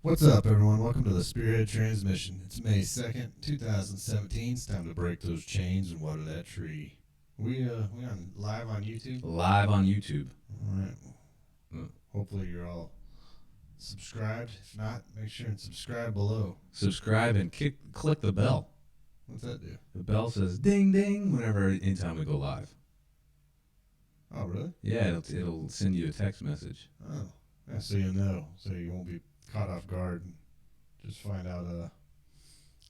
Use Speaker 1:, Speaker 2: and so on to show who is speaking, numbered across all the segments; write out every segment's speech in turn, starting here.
Speaker 1: What's up, everyone? Welcome to the Spearhead transmission. It's May 2nd, 2017. It's time to break those chains and water that tree. We on live on YouTube?
Speaker 2: Live on YouTube.
Speaker 1: All right. Hopefully you're all subscribed. If not, make sure and subscribe below.
Speaker 2: Subscribe and click the bell.
Speaker 1: What's that do?
Speaker 2: The bell says ding ding whenever anytime we go live.
Speaker 1: Oh, really?
Speaker 2: Yeah, it'll send you a text message.
Speaker 1: Oh, yeah, so you know, so you won't be caught off guard and just find out,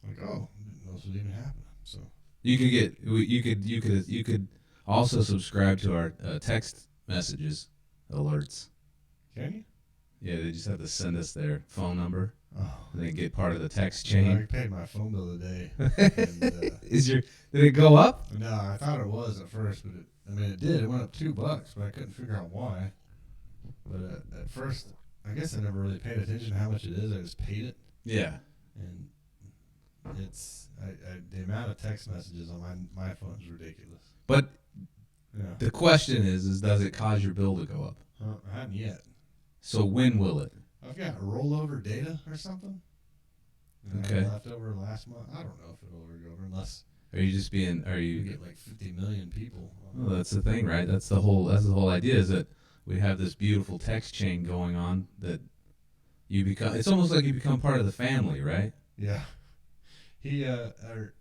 Speaker 1: like, oh, didn't know this was even happening. So
Speaker 2: you could also subscribe to our text messages alerts.
Speaker 1: Can you?
Speaker 2: Yeah, they just have to send us their phone number.
Speaker 1: Oh,
Speaker 2: and then get part of the text
Speaker 1: I
Speaker 2: chain.
Speaker 1: paid my phone bill today. And,
Speaker 2: did it go up?
Speaker 1: No, I thought it was at first, but it did. It went up $2, but I couldn't figure out why. But at first, I guess I never really paid attention to how much it is. I just paid it.
Speaker 2: Yeah.
Speaker 1: And it's the amount of text messages on my phone is ridiculous.
Speaker 2: But
Speaker 1: yeah.
Speaker 2: The question is does it cause your bill to go up?
Speaker 1: I haven't yet.
Speaker 2: So when will it?
Speaker 1: I've got rollover data or something.
Speaker 2: Okay.
Speaker 1: Left over last month. I don't know if it'll ever go over unless.
Speaker 2: Are you just being?
Speaker 1: You get like 50 million people.
Speaker 2: Well, that's the thing, right? That's the whole idea is that we have this beautiful text chain going on that you become. It's almost like you become part of the family, right?
Speaker 1: Yeah. If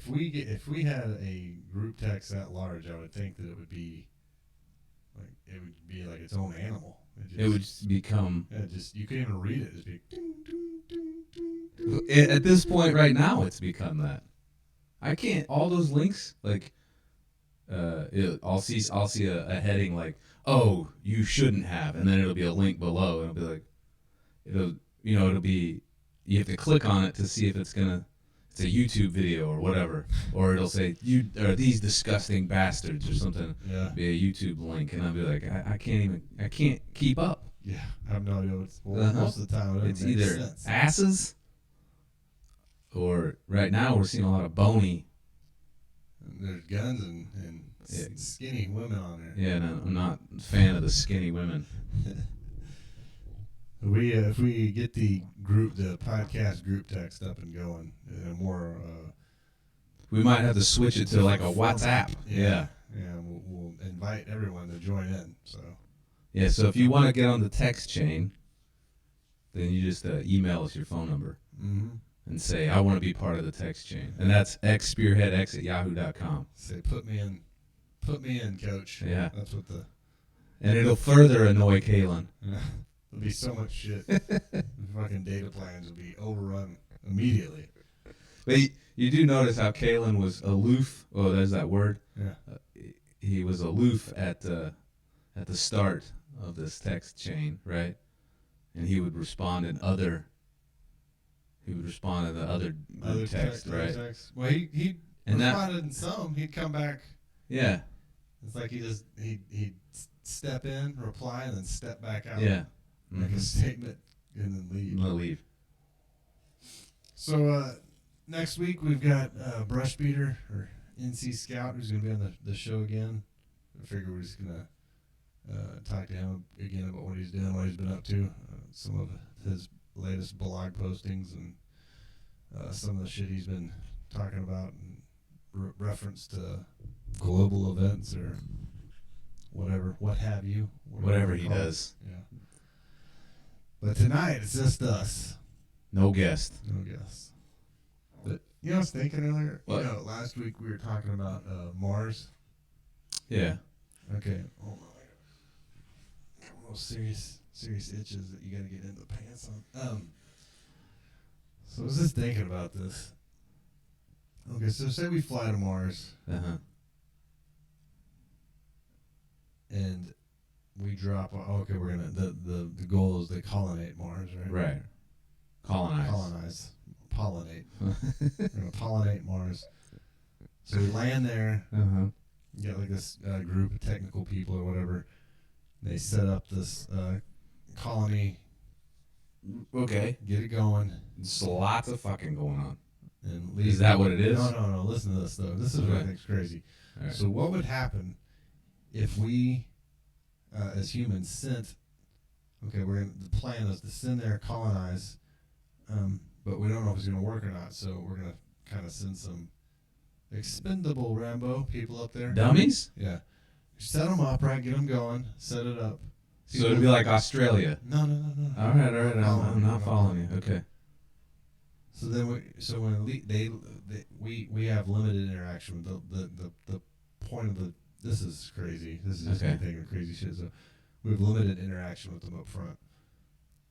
Speaker 1: we had a group text that large, I would think that it would be like its own animal.
Speaker 2: It would just become.
Speaker 1: Yeah, you couldn't even read it. It'd be ding, ding, ding, ding.
Speaker 2: At this point, right now, it's become that. I can't. All those links, like, I'll see a heading like, "Oh, you shouldn't have," and then it'll be a link below, and it'll be like, it'll be. You have to click on it to see if it's a YouTube video or whatever, or it'll say you are these disgusting bastards or something.
Speaker 1: Yeah.
Speaker 2: Be a YouTube link, and I'll be like, I can't keep up.
Speaker 1: Yeah, I have no idea. Most of the time,
Speaker 2: it's either sense. Asses, or right now we're seeing a lot of bony.
Speaker 1: There's guns and skinny women on there.
Speaker 2: Yeah, no, I'm not a fan of the skinny women.
Speaker 1: If we get the podcast group text up and going, more.
Speaker 2: We might have to switch it to like a WhatsApp.
Speaker 1: Yeah. We'll invite everyone to join in. So.
Speaker 2: Yeah. So if you want to get on the text chain, then you just email us your phone number and say I want to be part of the text chain, and that's xspearheadx@yahoo.com.
Speaker 1: Say put me in, coach.
Speaker 2: Yeah.
Speaker 1: That's what
Speaker 2: and it'll further annoy Kaylin.
Speaker 1: Yeah. There'll be so much shit. The fucking data plans will be overrun immediately.
Speaker 2: But you do notice how Kaylin was aloof. Oh, there's that word.
Speaker 1: Yeah.
Speaker 2: He was aloof at the start of this text chain, right? And he would respond in other. He would respond in the other text, right?
Speaker 1: Text. Well, he responded in some. He'd come back.
Speaker 2: Yeah.
Speaker 1: It's like he'd step in, reply, and then step back out.
Speaker 2: Yeah.
Speaker 1: Make a statement and then leave.
Speaker 2: Leave.
Speaker 1: So next week we've got Brush Beater or NC Scout who's going to be on the show again. I figure we're just going to talk to him again about what he's doing, what he's been up to, some of his latest blog postings, and some of the shit he's been talking about in reference to global events or whatever, what have you.
Speaker 2: Whatever he does.
Speaker 1: Yeah. But tonight, it's just us.
Speaker 2: No guest.
Speaker 1: No guest. But, I was thinking earlier,
Speaker 2: what?
Speaker 1: Last week we were talking about Mars.
Speaker 2: Yeah.
Speaker 1: Okay. Oh, my. One of those serious itches that you got to get into the pants on. So I was just thinking about this. Okay, so say we fly to Mars.
Speaker 2: Uh-huh.
Speaker 1: And we drop. Okay, we're gonna. The goal is to colonate Mars, right?
Speaker 2: Right. Colonize.
Speaker 1: Pollinate. We're gonna pollinate Mars. So we land there.
Speaker 2: Uh-huh.
Speaker 1: You get like this group of technical people or whatever. They set up this colony.
Speaker 2: Okay.
Speaker 1: Get it going.
Speaker 2: There's lots of fucking going on.
Speaker 1: And
Speaker 2: is that what it is?
Speaker 1: No. Listen to this though. This is what I think is crazy.
Speaker 2: Right.
Speaker 1: So what would happen if we, as humans, sent okay, the plan is to send there, colonize, but we don't know if it's going to work or not. So we're going to kind of send some expendable Rambo people up there.
Speaker 2: Dummies?
Speaker 1: Yeah, set them up, right? Get them going, set it up.
Speaker 2: So it'd be like Australia.
Speaker 1: No.
Speaker 2: All right. I'm not following you. Okay.
Speaker 1: So then when we have limited interaction. The point of this is crazy. This is just me thinking of crazy shit. So we have limited interaction with them up front.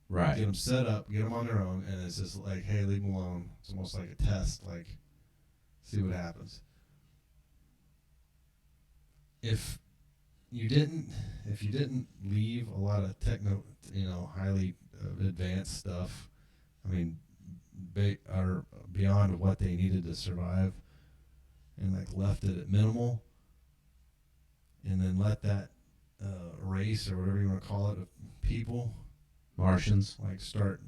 Speaker 2: Right.
Speaker 1: Get them set up, get them on their own, and it's just like, hey, leave them alone. It's almost like a test. Like, see what happens. If you didn't leave a lot of highly advanced stuff, I mean, are beyond what they needed to survive, and like left it at minimal, and then let that race or whatever you want to call it of people,
Speaker 2: Martians,
Speaker 1: like start,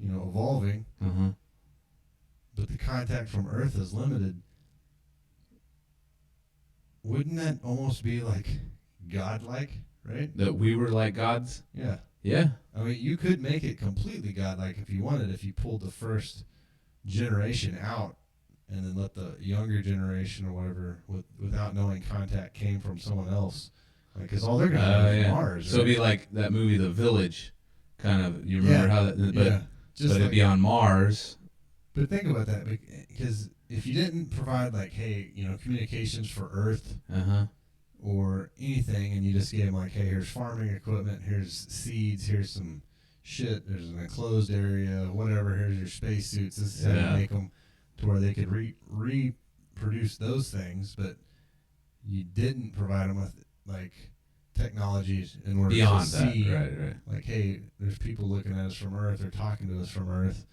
Speaker 1: evolving.
Speaker 2: Mm-hmm.
Speaker 1: But the contact from Earth is limited. Wouldn't that almost be like godlike, right?
Speaker 2: That we were like gods?
Speaker 1: Yeah.
Speaker 2: Yeah.
Speaker 1: I mean, you could make it completely godlike if you wanted, if you pulled the first generation out and then let the younger generation or whatever, without knowing contact came from someone else. Because all they're going to know is Mars.
Speaker 2: So it'd be like that movie, The Village, kind of. You remember how that? But it'd be on Mars.
Speaker 1: But think about that, because if you didn't provide communications for Earth, or anything, and you just gave them like, hey, here's farming equipment, here's seeds, here's some shit, there's an enclosed area, whatever, here's your spacesuits. This is how you make them to where they could reproduce those things, but you didn't provide them with like technologies in order
Speaker 2: beyond
Speaker 1: to see,
Speaker 2: right.
Speaker 1: Like, hey, there's people looking at us from Earth or talking to us from Earth.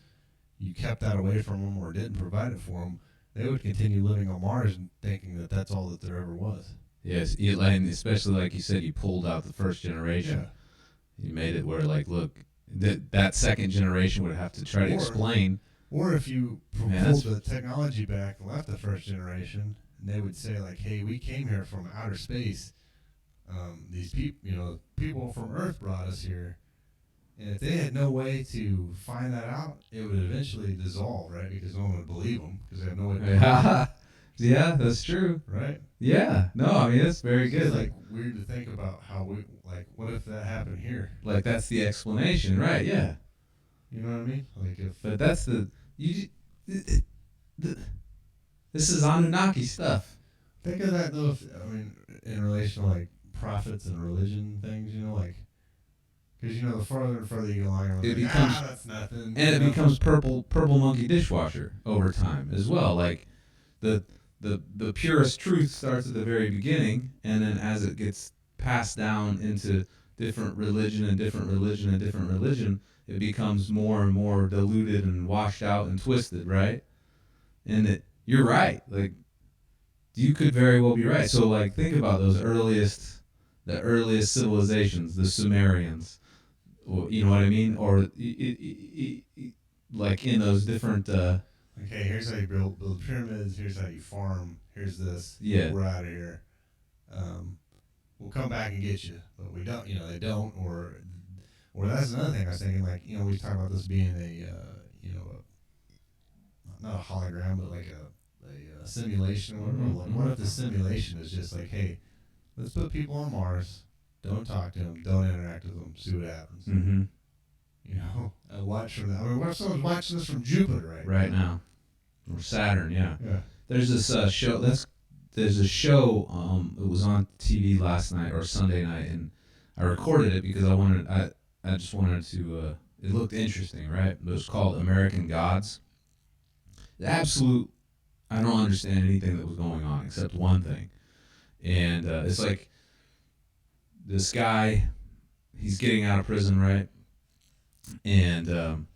Speaker 1: You kept that away from them or didn't provide it for them. They would continue living on Mars and thinking that that's all that there ever was.
Speaker 2: Yes, and especially like you said, you pulled out the first generation. Yeah. You made it where, like, look, that second generation would have to try to explain.
Speaker 1: Or if you pulled the technology back and left the first generation, and they would say, like, hey, we came here from outer space. These people from Earth brought us here. And if they had no way to find that out, it would eventually dissolve, right? Because no one would believe them because they have no way to
Speaker 2: Yeah, that's true.
Speaker 1: Right?
Speaker 2: Yeah. No, I mean, it's very good.
Speaker 1: It's like weird to think about how what if that happened here?
Speaker 2: Like, that's the explanation, right? Yeah.
Speaker 1: You know what I mean? Like
Speaker 2: But that's this is Anunnaki stuff.
Speaker 1: Think of that though. In relation to like prophets and religion things, because the farther and further you go along,
Speaker 2: it becomes
Speaker 1: that's nothing,
Speaker 2: and it becomes purple monkey dishwasher over time as well. Like the purest truth starts at the very beginning, and then as it gets passed down into different religion, it becomes more and more diluted and washed out and twisted, right? And you're right. Like, you could very well be right. So, like, think about the earliest civilizations, the Sumerians, or, you know what I mean? Or like in those different.
Speaker 1: Okay, here's how you build pyramids. Here's how you farm. Here's this.
Speaker 2: Yeah.
Speaker 1: We're out of here. We'll come back and get you, but we don't. They don't. Or that's another thing I was thinking. Like, we talk about this being not a hologram, but like a simulation. Or what if the simulation is just like, hey, let's put people on Mars. Don't talk to them. Don't interact with them. See what happens.
Speaker 2: Mm-hmm.
Speaker 1: Watch from that. What if someone's watching this from Jupiter
Speaker 2: right now, or Saturn? Yeah.
Speaker 1: Yeah.
Speaker 2: There's this show. There's a show. It was on TV last night or Sunday night, and I recorded it because I just wanted to. It looked interesting, right? It was called American Gods. I don't understand anything that was going on except one thing, and it's like this guy. He's getting out of prison, right? And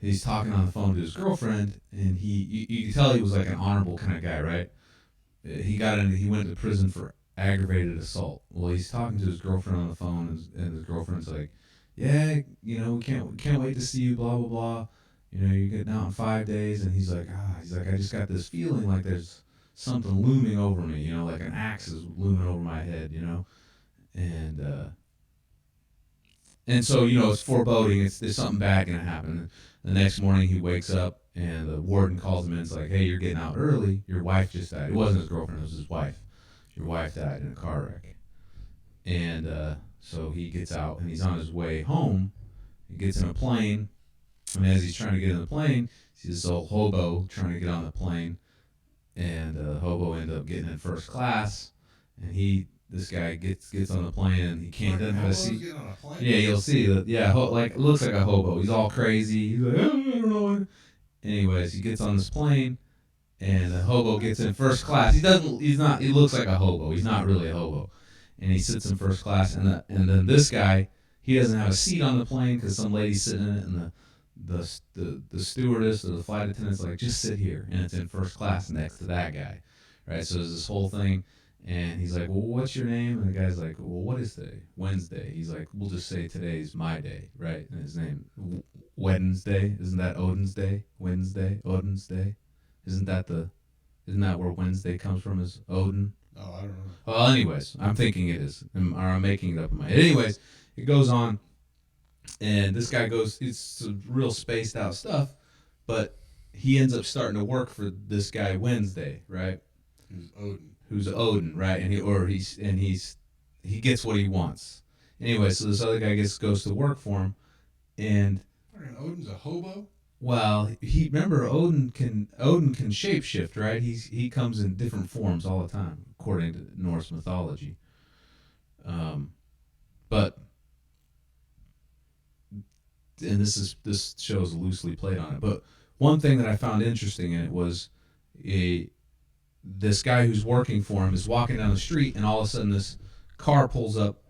Speaker 2: he's talking on the phone to his girlfriend, and you could tell he was like an honorable kind of guy, right? He went to prison for aggravated assault. Well, he's talking to his girlfriend on the phone, and his girlfriend's like, yeah, we can't wait to see you, blah, blah, blah. You're getting out in 5 days. And he's like, I just got this feeling like there's something looming over me, like an axe is looming over my head, And so, it's foreboding. There's something bad going to happen. The next morning he wakes up and the warden calls him in. It's like, hey, you're getting out early. Your wife just died. It wasn't his girlfriend. It was his wife. Your wife died in a car wreck. And so he gets out and he's on his way home. He gets in a plane. And as he's trying to get in the plane, he sees this old hobo trying to get on the plane. And the hobo ends up getting in first class. And this guy gets on the plane and he doesn't have a seat. Yeah, you'll see that. Yeah, looks like a hobo. He's all crazy. He's like, I don't know. Anyways, he gets on this plane and the hobo gets in first class. He looks like a hobo. He's not really a hobo. And he sits in first class and then this guy, he doesn't have a seat on the plane because some lady's sitting in it and the stewardess or the flight attendant's like, just sit here, and it's in first class next to that guy, right? So there's this whole thing, and he's like, well, what's your name? And the guy's like, well, what is today? Wednesday. He's like, we'll just say today's my day, right? And his name, Wednesday. Isn't that Odin's day? Wednesday, Odin's day. Isn't that where Wednesday comes from? Is Odin?
Speaker 1: Oh, I don't know.
Speaker 2: Well, anyways, I'm thinking it is, or I'm making it up in my head. Anyways, it goes on. And this guy it's some real spaced out stuff, but he ends up starting to work for this guy Wednesday, right? Who's Odin, right? And he gets what he wants. Anyway, so this other guy goes to work for him, and
Speaker 1: Odin's a hobo.
Speaker 2: Well, remember Odin can shapeshift, right? He comes in different forms all the time, according to Norse mythology. But and this show is loosely played on it. But one thing that I found interesting in it was this guy who's working for him is walking down the street, and all of a sudden this car pulls up.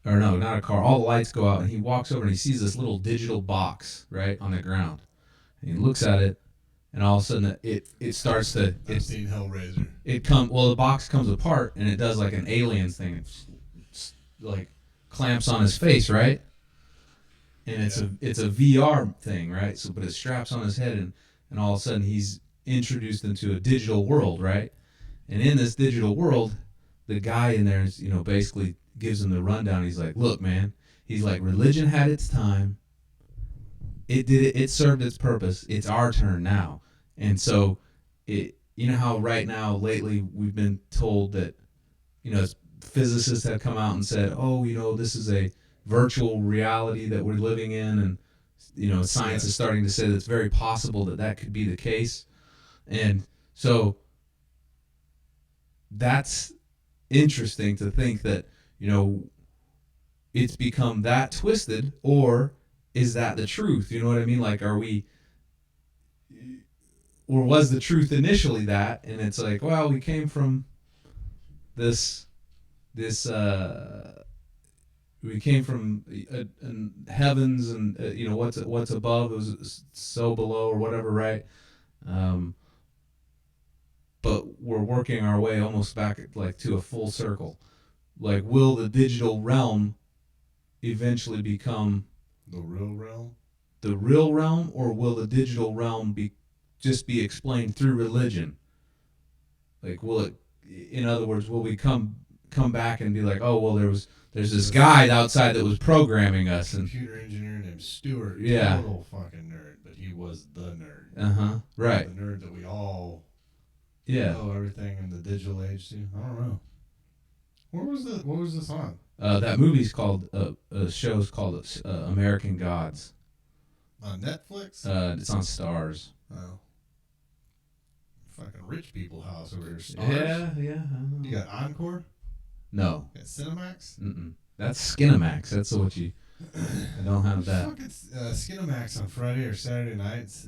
Speaker 2: Or no, not a car. All the lights go out, and he walks over and he sees this little digital box right on the ground. And he looks at it, and all of a sudden it starts to.
Speaker 1: I've seen Hellraiser.
Speaker 2: The box comes apart, and it does like an Aliens thing. It's like clamps on his face, right? And it's a VR thing, right? So, but it straps on his head, and all of a sudden he's introduced into a digital world, right? And in this digital world, the guy in there is, basically gives him the rundown. He's like, look, man, he's like, religion had its time. It served its purpose. It's our turn now. And so how right now lately we've been told that, physicists have come out and said, oh, this is a virtual reality that we're living in, and science is starting to say that it's very possible that could be the case. And so that's interesting to think that it's become that twisted, or is that the truth? You know what I mean? Like, or was the truth initially that, and it's like, well, we came from this we came from heavens, and what's above is so below, or whatever, right? But we're working our way almost back like to a full circle. Like, will the digital realm eventually become
Speaker 1: the real realm?
Speaker 2: The real realm, or will the digital realm just be explained through religion? Like, will it? In other words, will we come back and be like, oh well, there's this guy outside that was programming us, and
Speaker 1: computer engineer named Stuart,
Speaker 2: yeah,
Speaker 1: total fucking nerd, but he was the nerd.
Speaker 2: Right.
Speaker 1: The nerd that we all know everything in the digital age too. I don't know. What was this on?
Speaker 2: That movie's called show's called American Gods.
Speaker 1: On Netflix?
Speaker 2: It's on Stars.
Speaker 1: Oh. Fucking rich people house over here. Stars?
Speaker 2: Yeah.
Speaker 1: You got Encore?
Speaker 2: No.
Speaker 1: You got Cinemax?
Speaker 2: Mm-mm. That's Skinamax. That's what you. I don't have that.
Speaker 1: Fucking Skinamax on Friday or Saturday nights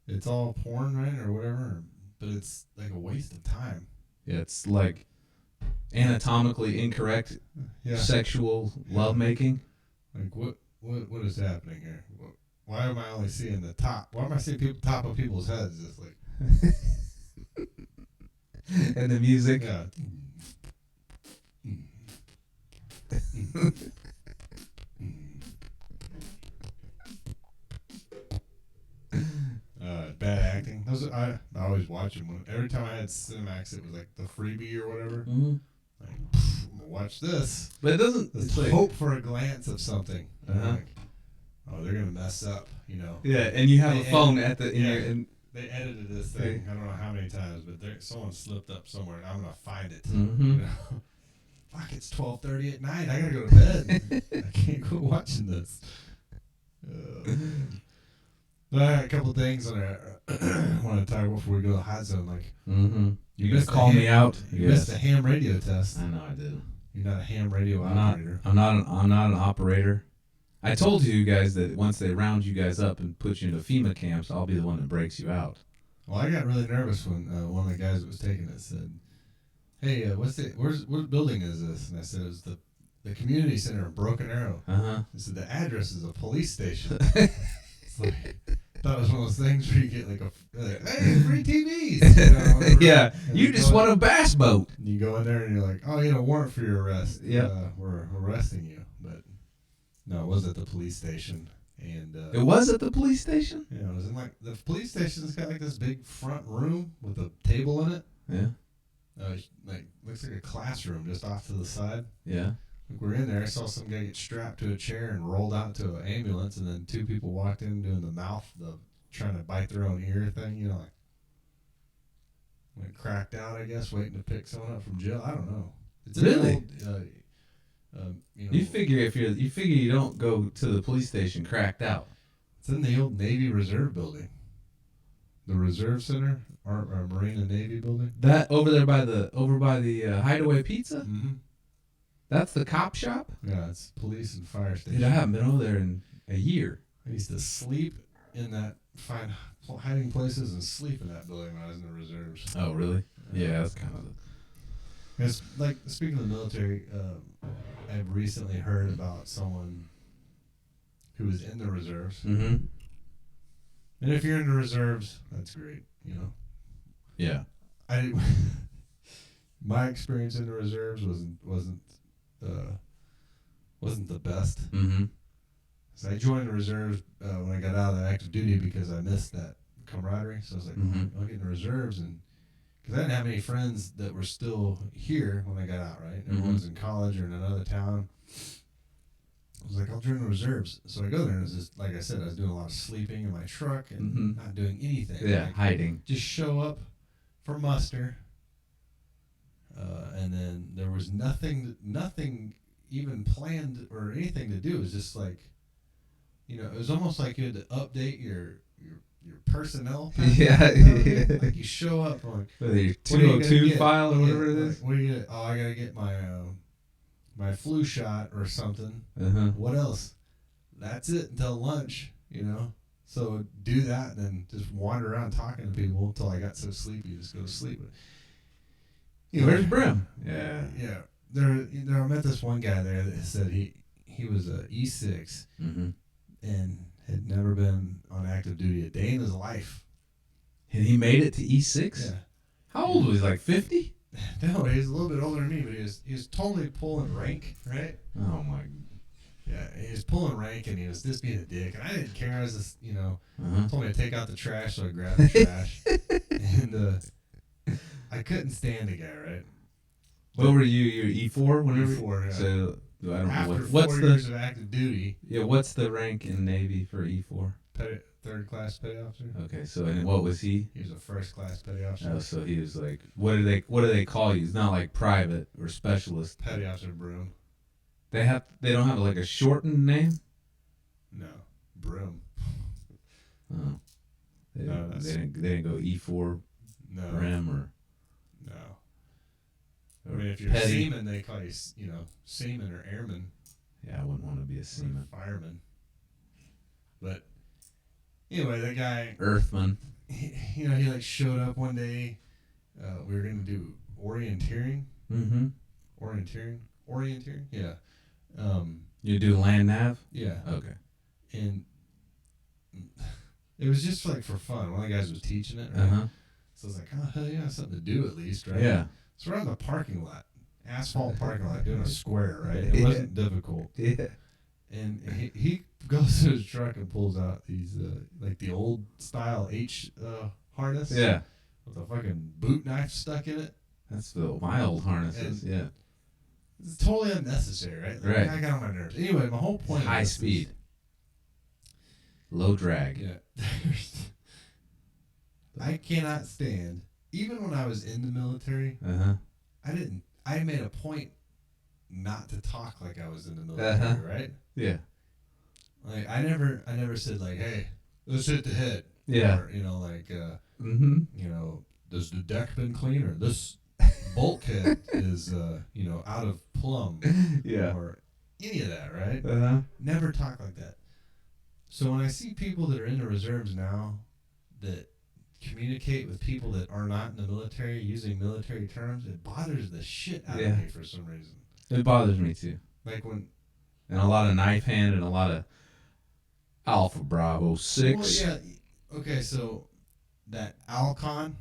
Speaker 1: it's all porn, right, or whatever, but it's like a waste of time.
Speaker 2: Yeah, it's like anatomically incorrect sexual lovemaking.
Speaker 1: Like what is happening here? Why am I only seeing the top? Why am I seeing top of people's heads? Just like
Speaker 2: and the music.
Speaker 1: Yeah. Bad acting. I always watch them. Every time I had Cinemax, it was like the freebie or whatever.
Speaker 2: Mm-hmm.
Speaker 1: Like, watch this.
Speaker 2: But it doesn't.
Speaker 1: Let's
Speaker 2: It's like,
Speaker 1: hope for a glance of something. And I'm
Speaker 2: Uh-huh.
Speaker 1: like, oh, they're gonna mess up, you know.
Speaker 2: yeah, and you have
Speaker 1: They
Speaker 2: a phone
Speaker 1: edit-
Speaker 2: at the
Speaker 1: yeah.
Speaker 2: and
Speaker 1: They edited this thing. I don't know how many times, but someone slipped up somewhere, and I'm gonna find it.
Speaker 2: Mhm.
Speaker 1: You know? Fuck, it's 12:30 at night. I gotta go to bed. I can't go watching this. I had a couple things on there I want to talk about before we go to the hot zone. Like,
Speaker 2: You gonna
Speaker 1: missed
Speaker 2: call
Speaker 1: the
Speaker 2: me out?
Speaker 1: You missed the ham radio test.
Speaker 2: I know I did.
Speaker 1: You're not a ham radio
Speaker 2: I'm not.
Speaker 1: operator.
Speaker 2: I'm not an operator. I told you guys that once they round you guys up and put you into FEMA camps, I'll be the one that breaks you out.
Speaker 1: Well, I got really nervous when one of the guys that was taking it said, "Hey, what building is this?" And I said, "It was the community center in Broken Arrow." He said, "The address is a police station." It's like, I thought it was one of those things where you get like hey, free TVs. You know, whatever.
Speaker 2: Yeah,
Speaker 1: And
Speaker 2: you just want a bass boat.
Speaker 1: And you go in there and you're like, "Oh, you had a warrant for your arrest.
Speaker 2: Yep.
Speaker 1: We're arresting you." But no, it was at the police station. And
Speaker 2: It was at the police station?
Speaker 1: yeah, it was in like the police station's got like this big front room with a table in it.
Speaker 2: Yeah.
Speaker 1: Like looks like a classroom just off to the side.
Speaker 2: Yeah.
Speaker 1: Like we're in there, I saw some guy get strapped to a chair and rolled out to an ambulance, and then two people walked in doing the trying to bite their own ear thing, you know, like cracked out, I guess, waiting to pick someone up from jail. I don't know. It's
Speaker 2: Really?
Speaker 1: You know,
Speaker 2: You figure you don't go to the police station cracked out.
Speaker 1: it's in the old Navy Reserve building, the Reserve Center, our Marine and Navy building.
Speaker 2: That over there by the Hideaway Pizza?
Speaker 1: Mm-hmm.
Speaker 2: That's the cop shop?
Speaker 1: Yeah, it's police and fire station.
Speaker 2: Dude, I haven't been over there in a year.
Speaker 1: I used to sleep in that, find hiding places and sleep in that building when I was in the reserves.
Speaker 2: Oh, really? Yeah, that's kind of
Speaker 1: It's like, speaking of the military, I've recently heard about someone who was in the reserves.
Speaker 2: Mm-hmm.
Speaker 1: And if you're in the reserves, that's great, you know.
Speaker 2: Yeah.
Speaker 1: My experience in the reserves wasn't the best.
Speaker 2: Mm-hmm.
Speaker 1: So I joined the reserves when I got out of the active duty because I missed that camaraderie. So I was like, I'll get in the reserves, and because I didn't have any friends that were still here when I got out, right? Everyone was in college or in another town. I was like, I'll join the reserves. So I go there, and it's just, like I said, I was doing a lot of sleeping in my truck and not doing anything.
Speaker 2: Yeah,
Speaker 1: like,
Speaker 2: hiding.
Speaker 1: just show up for muster. And then there was nothing even planned or anything to do. It was just like, you know, it was almost like you had to update your personnel.
Speaker 2: Yeah,
Speaker 1: yeah. Like you show up on
Speaker 2: Whether your
Speaker 1: what are you gonna
Speaker 2: 202
Speaker 1: get?
Speaker 2: file or whatever it
Speaker 1: Like,
Speaker 2: is.
Speaker 1: what are you gonna, oh, I gotta get my my flu shot or something.
Speaker 2: Uh-huh.
Speaker 1: What else? That's it until lunch, you know. So do that and then just wander around talking to people until I got so sleepy, just go to sleep. But, you know,
Speaker 2: Where's Brim? Yeah.
Speaker 1: Yeah. There, I met this one guy there that said he was a E6
Speaker 2: Mm-hmm.
Speaker 1: and had never been on active duty a day in his life.
Speaker 2: And he made it to E6?
Speaker 1: Yeah.
Speaker 2: How old was he? Like 50?
Speaker 1: No, he's a little bit older than me, but he was totally pulling rank, right?
Speaker 2: Oh, my.
Speaker 1: Yeah, he was pulling rank, and he was just being a dick, and I didn't care. I was just, you know,
Speaker 2: Uh-huh.
Speaker 1: told me to take out the trash, so I grabbed the trash, and I couldn't stand the guy, right?
Speaker 2: What were you? Your E4? Whenever?
Speaker 1: E4, yeah.
Speaker 2: So, I don't
Speaker 1: After
Speaker 2: know.
Speaker 1: 4
Speaker 2: What's
Speaker 1: years of active duty,
Speaker 2: what's the rank in Navy for E4?
Speaker 1: third class petty officer.
Speaker 2: Okay, so and what was he?
Speaker 1: He was a first class petty officer.
Speaker 2: Oh, so he was like, what do they call you? It's not like private or specialist.
Speaker 1: Petty officer Broom.
Speaker 2: They don't have like a shortened name.
Speaker 1: No, Broom.
Speaker 2: Oh, they
Speaker 1: No,
Speaker 2: didn't go E4
Speaker 1: No,
Speaker 2: Brim or
Speaker 1: no. I mean, if you're
Speaker 2: petty.
Speaker 1: seaman, they call you, you know, seaman or airman.
Speaker 2: Yeah, I wouldn't want to be a seaman.
Speaker 1: Or fireman. But anyway, that guy,
Speaker 2: Earthman.
Speaker 1: he like showed up one day. We were gonna do orienteering.
Speaker 2: Mm-hmm.
Speaker 1: Orienteering. Yeah.
Speaker 2: You do land nav?
Speaker 1: Yeah.
Speaker 2: Okay.
Speaker 1: And it was just like for fun. One of the guys was teaching it, right?
Speaker 2: Uh-huh.
Speaker 1: So I was like, oh hell yeah, something to do at least, right?
Speaker 2: Yeah.
Speaker 1: So we're on the parking lot, asphalt parking lot, doing a square, right? It wasn't difficult.
Speaker 2: Yeah.
Speaker 1: And he goes to his truck and pulls out these like the old style H harness.
Speaker 2: Yeah.
Speaker 1: With a fucking boot knife stuck in it.
Speaker 2: That's my old harnesses.
Speaker 1: And-
Speaker 2: yeah.
Speaker 1: It's totally unnecessary, right? Like,
Speaker 2: Right.
Speaker 1: I got on my nerves. Anyway, my whole point.
Speaker 2: High
Speaker 1: of this
Speaker 2: speed, low drag.
Speaker 1: Yeah. I cannot stand. Even when I was in the military, I made a point not to talk like I was in the military, right?
Speaker 2: Yeah.
Speaker 1: Like I never said like, hey, let's hit the head.
Speaker 2: Yeah.
Speaker 1: Or, like,
Speaker 2: Mm-hmm.
Speaker 1: does the deck been clean, or this bulkhead is, out of plumb,
Speaker 2: Yeah.
Speaker 1: or any of that, right?
Speaker 2: Uh-huh.
Speaker 1: Never talk like that. So when I see people that are in the reserves now that communicate with people that are not in the military using military terms, it bothers the shit out of me for some reason.
Speaker 2: It bothers me too.
Speaker 1: Like when...
Speaker 2: And a lot of knife hand and a lot of Alpha Bravo 6.
Speaker 1: Well, yeah. Okay, so that Alcon...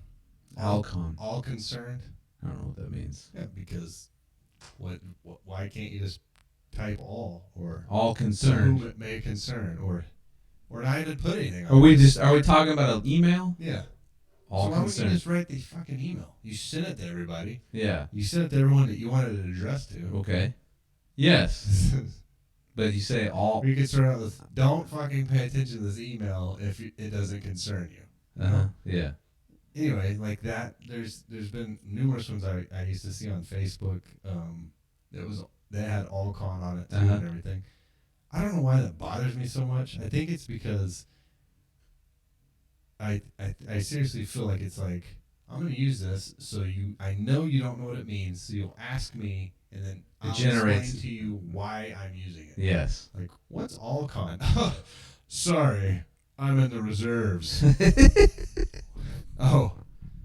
Speaker 2: Alcon.
Speaker 1: All concerned?
Speaker 2: I don't know what that means.
Speaker 1: Yeah, because why can't you just type all
Speaker 2: all
Speaker 1: to
Speaker 2: concerned?
Speaker 1: whom it may concern, or not even put anything on
Speaker 2: Are we
Speaker 1: it.
Speaker 2: talking about an email?
Speaker 1: Yeah.
Speaker 2: All
Speaker 1: so why
Speaker 2: concerned.
Speaker 1: don't you just write the fucking email? You send it to everybody.
Speaker 2: Yeah.
Speaker 1: You send it to everyone that you wanted it addressed to.
Speaker 2: Okay. Yes. But you say all.
Speaker 1: Or you could start out with, don't fucking pay attention to this email if it doesn't concern you.
Speaker 2: Yeah.
Speaker 1: Anyway, like that, there's been numerous ones I used to see on Facebook. They had Allcon on it too and everything. I don't know why that bothers me so much. I think it's because I seriously feel like it's like, I'm going to use this so I know you don't know what it means, so you'll ask me, and then I'll explain to you why I'm using it.
Speaker 2: Yes.
Speaker 1: Like, what's Allcon? Sorry, I'm in the reserves. Oh,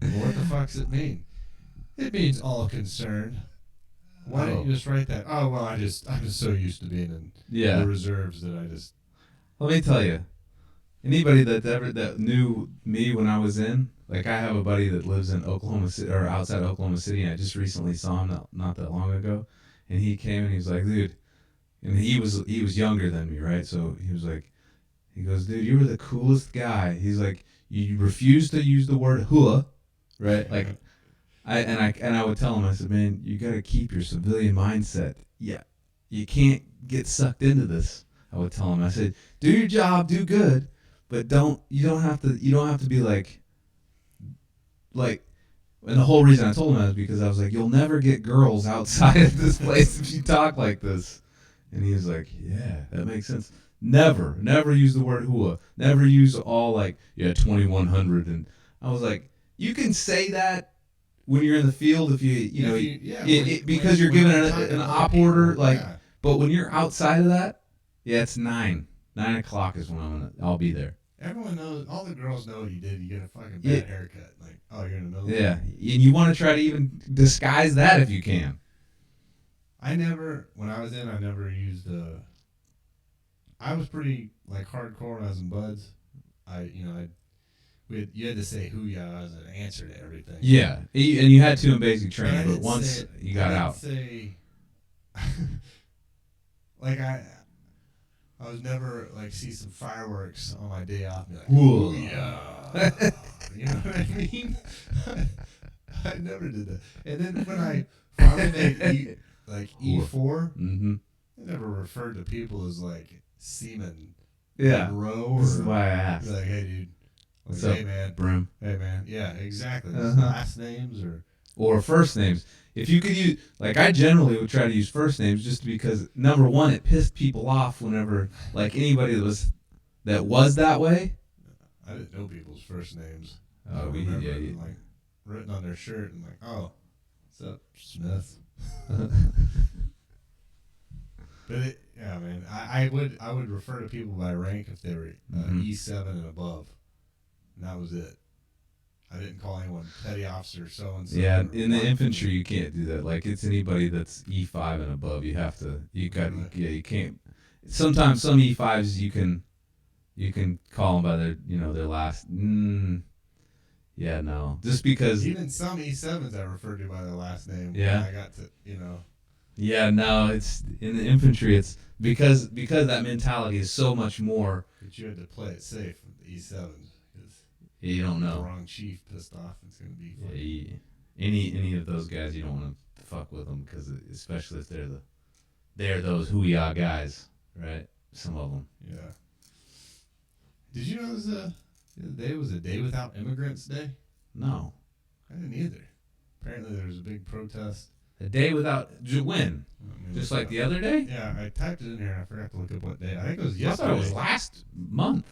Speaker 1: well, what the fuck's it mean? It means all concerned. Why didn't you just write that? Oh, well, I'm just so used to being in the reserves that I just...
Speaker 2: Let me tell you, anybody that knew me when I was in, like I have a buddy that lives in Oklahoma City, or outside Oklahoma City, and I just recently saw him not that long ago, and he came and he was like, dude, and he was younger than me, right? So he goes, dude, you were the coolest guy. He's like, you refused to use the word hua, right? Like, I would tell him, I said, man, you got to keep your civilian mindset. Yeah, you can't get sucked into this. I would tell him, I said, do your job, do good, but you don't have to be like, and the whole reason I told him that is because I was like, you'll never get girls outside of this place if you talk like this. And he was like, yeah, that makes sense. Never use the word hua. Never use all 2100. And I was like, you can say that when you're in the field if because you're given an op order, but when you're outside of that, it's 9 o'clock is when I'll be there.
Speaker 1: Everyone knows, all the girls know what you did. You get a fucking bad haircut. Like, oh, you're in the middle.
Speaker 2: Yeah, and you want to try to even disguise that if you can.
Speaker 1: When I was in, I never used I was pretty hardcore when I was in Buds. You had to say hooyah as an answer to everything.
Speaker 2: Yeah, and you had to in basic training, but once you got out.
Speaker 1: Say, I was never see some fireworks on my day off and be like, hooyah. You know what I mean? I never did that. And then when I finally made E4, I never referred to people as seamen. Row.
Speaker 2: This is why I asked.
Speaker 1: Be like, hey, dude.
Speaker 2: What's
Speaker 1: hey,
Speaker 2: up,
Speaker 1: man.
Speaker 2: Brim?
Speaker 1: Hey, man. Yeah, exactly. Last names
Speaker 2: or first names. If you could use, I generally would try to use first names just because, number one, it pissed people off whenever, anybody that was that way.
Speaker 1: I didn't know people's first names.
Speaker 2: Oh,
Speaker 1: written on their shirt and oh, what's up, Smith? But man, I would refer to people by rank if they were E7 and above, and that was it. I didn't call anyone petty officer so and so.
Speaker 2: Yeah, in the infantry you can't do that. It's anybody that's E5 and above. You can't. Sometimes some E5s you can call them by their last. Yeah, no, just because.
Speaker 1: Even some E7s I referred to by their last name.
Speaker 2: Yeah,
Speaker 1: I got to
Speaker 2: Yeah, no, it's in the infantry. It's because that mentality is so much more.
Speaker 1: But you had to play it safe with the E7s.
Speaker 2: You don't know.
Speaker 1: The wrong chief pissed off. It's gonna be
Speaker 2: any of those guys you don't want to fuck with them because especially if they're those hoo-yah guys, right? Some of them.
Speaker 1: Yeah. Did you know the other day was a day without immigrants day?
Speaker 2: No.
Speaker 1: I didn't either. Apparently there was a big protest.
Speaker 2: A day without when? Just like the other day?
Speaker 1: Yeah, I typed it in here and I forgot to look up what day. I think it was
Speaker 2: I
Speaker 1: yesterday.
Speaker 2: thought it was last month.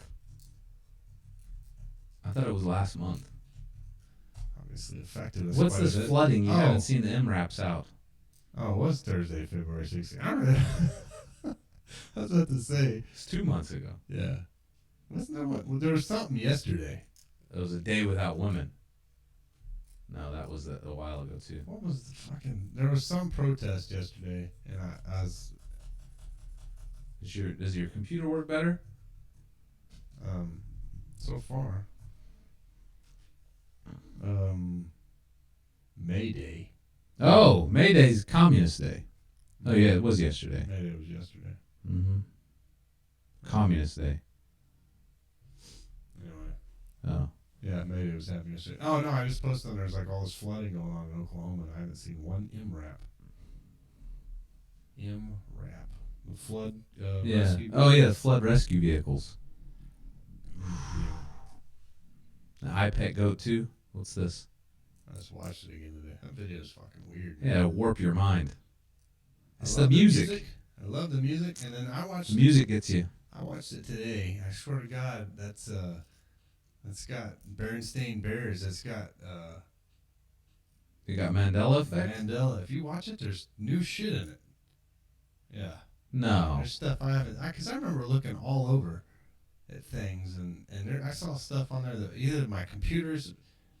Speaker 2: I thought it was last month.
Speaker 1: Obviously affected us.
Speaker 2: What's
Speaker 1: quite a
Speaker 2: this
Speaker 1: bit.
Speaker 2: flooding? You haven't seen the MRAPs out.
Speaker 1: Oh, it was Thursday, February 16th. I don't know. I was about to say.
Speaker 2: It's 2 months ago.
Speaker 1: Yeah. Wasn't there what? Well, there was something yesterday.
Speaker 2: It was a day without women. No, that was a while ago too.
Speaker 1: What was the fucking? There was some protest yesterday, and I was.
Speaker 2: Does your computer work better?
Speaker 1: So far. May Day.
Speaker 2: Oh, May Day's Communist Day. Oh yeah, it was yesterday.
Speaker 1: May Day was yesterday.
Speaker 2: Mm-hmm. Communist Day.
Speaker 1: Anyway.
Speaker 2: Oh.
Speaker 1: Yeah, May Day was happening yesterday. Oh no, I just posted on there's like all this flooding going on in Oklahoma, and I haven't seen one MRAP. MRAP. The flood
Speaker 2: Yeah.
Speaker 1: rescue.
Speaker 2: Oh yeah, flood rescue vehicles. The iPet Goat 2. What's this?
Speaker 1: I just watched it again today. That video is fucking weird.
Speaker 2: Yeah, warp your mind. It's
Speaker 1: I
Speaker 2: the
Speaker 1: love
Speaker 2: music.
Speaker 1: I love the music, and then I watched
Speaker 2: The music gets you.
Speaker 1: I watched it today. I swear to God, that's got Berenstain Bears. That's got
Speaker 2: You got Mandela effect?
Speaker 1: Mandela. If you watch it, there's new shit in it. Yeah.
Speaker 2: No.
Speaker 1: There's stuff I haven't, because I remember looking all over at things, and there, I saw stuff on there that either my computer's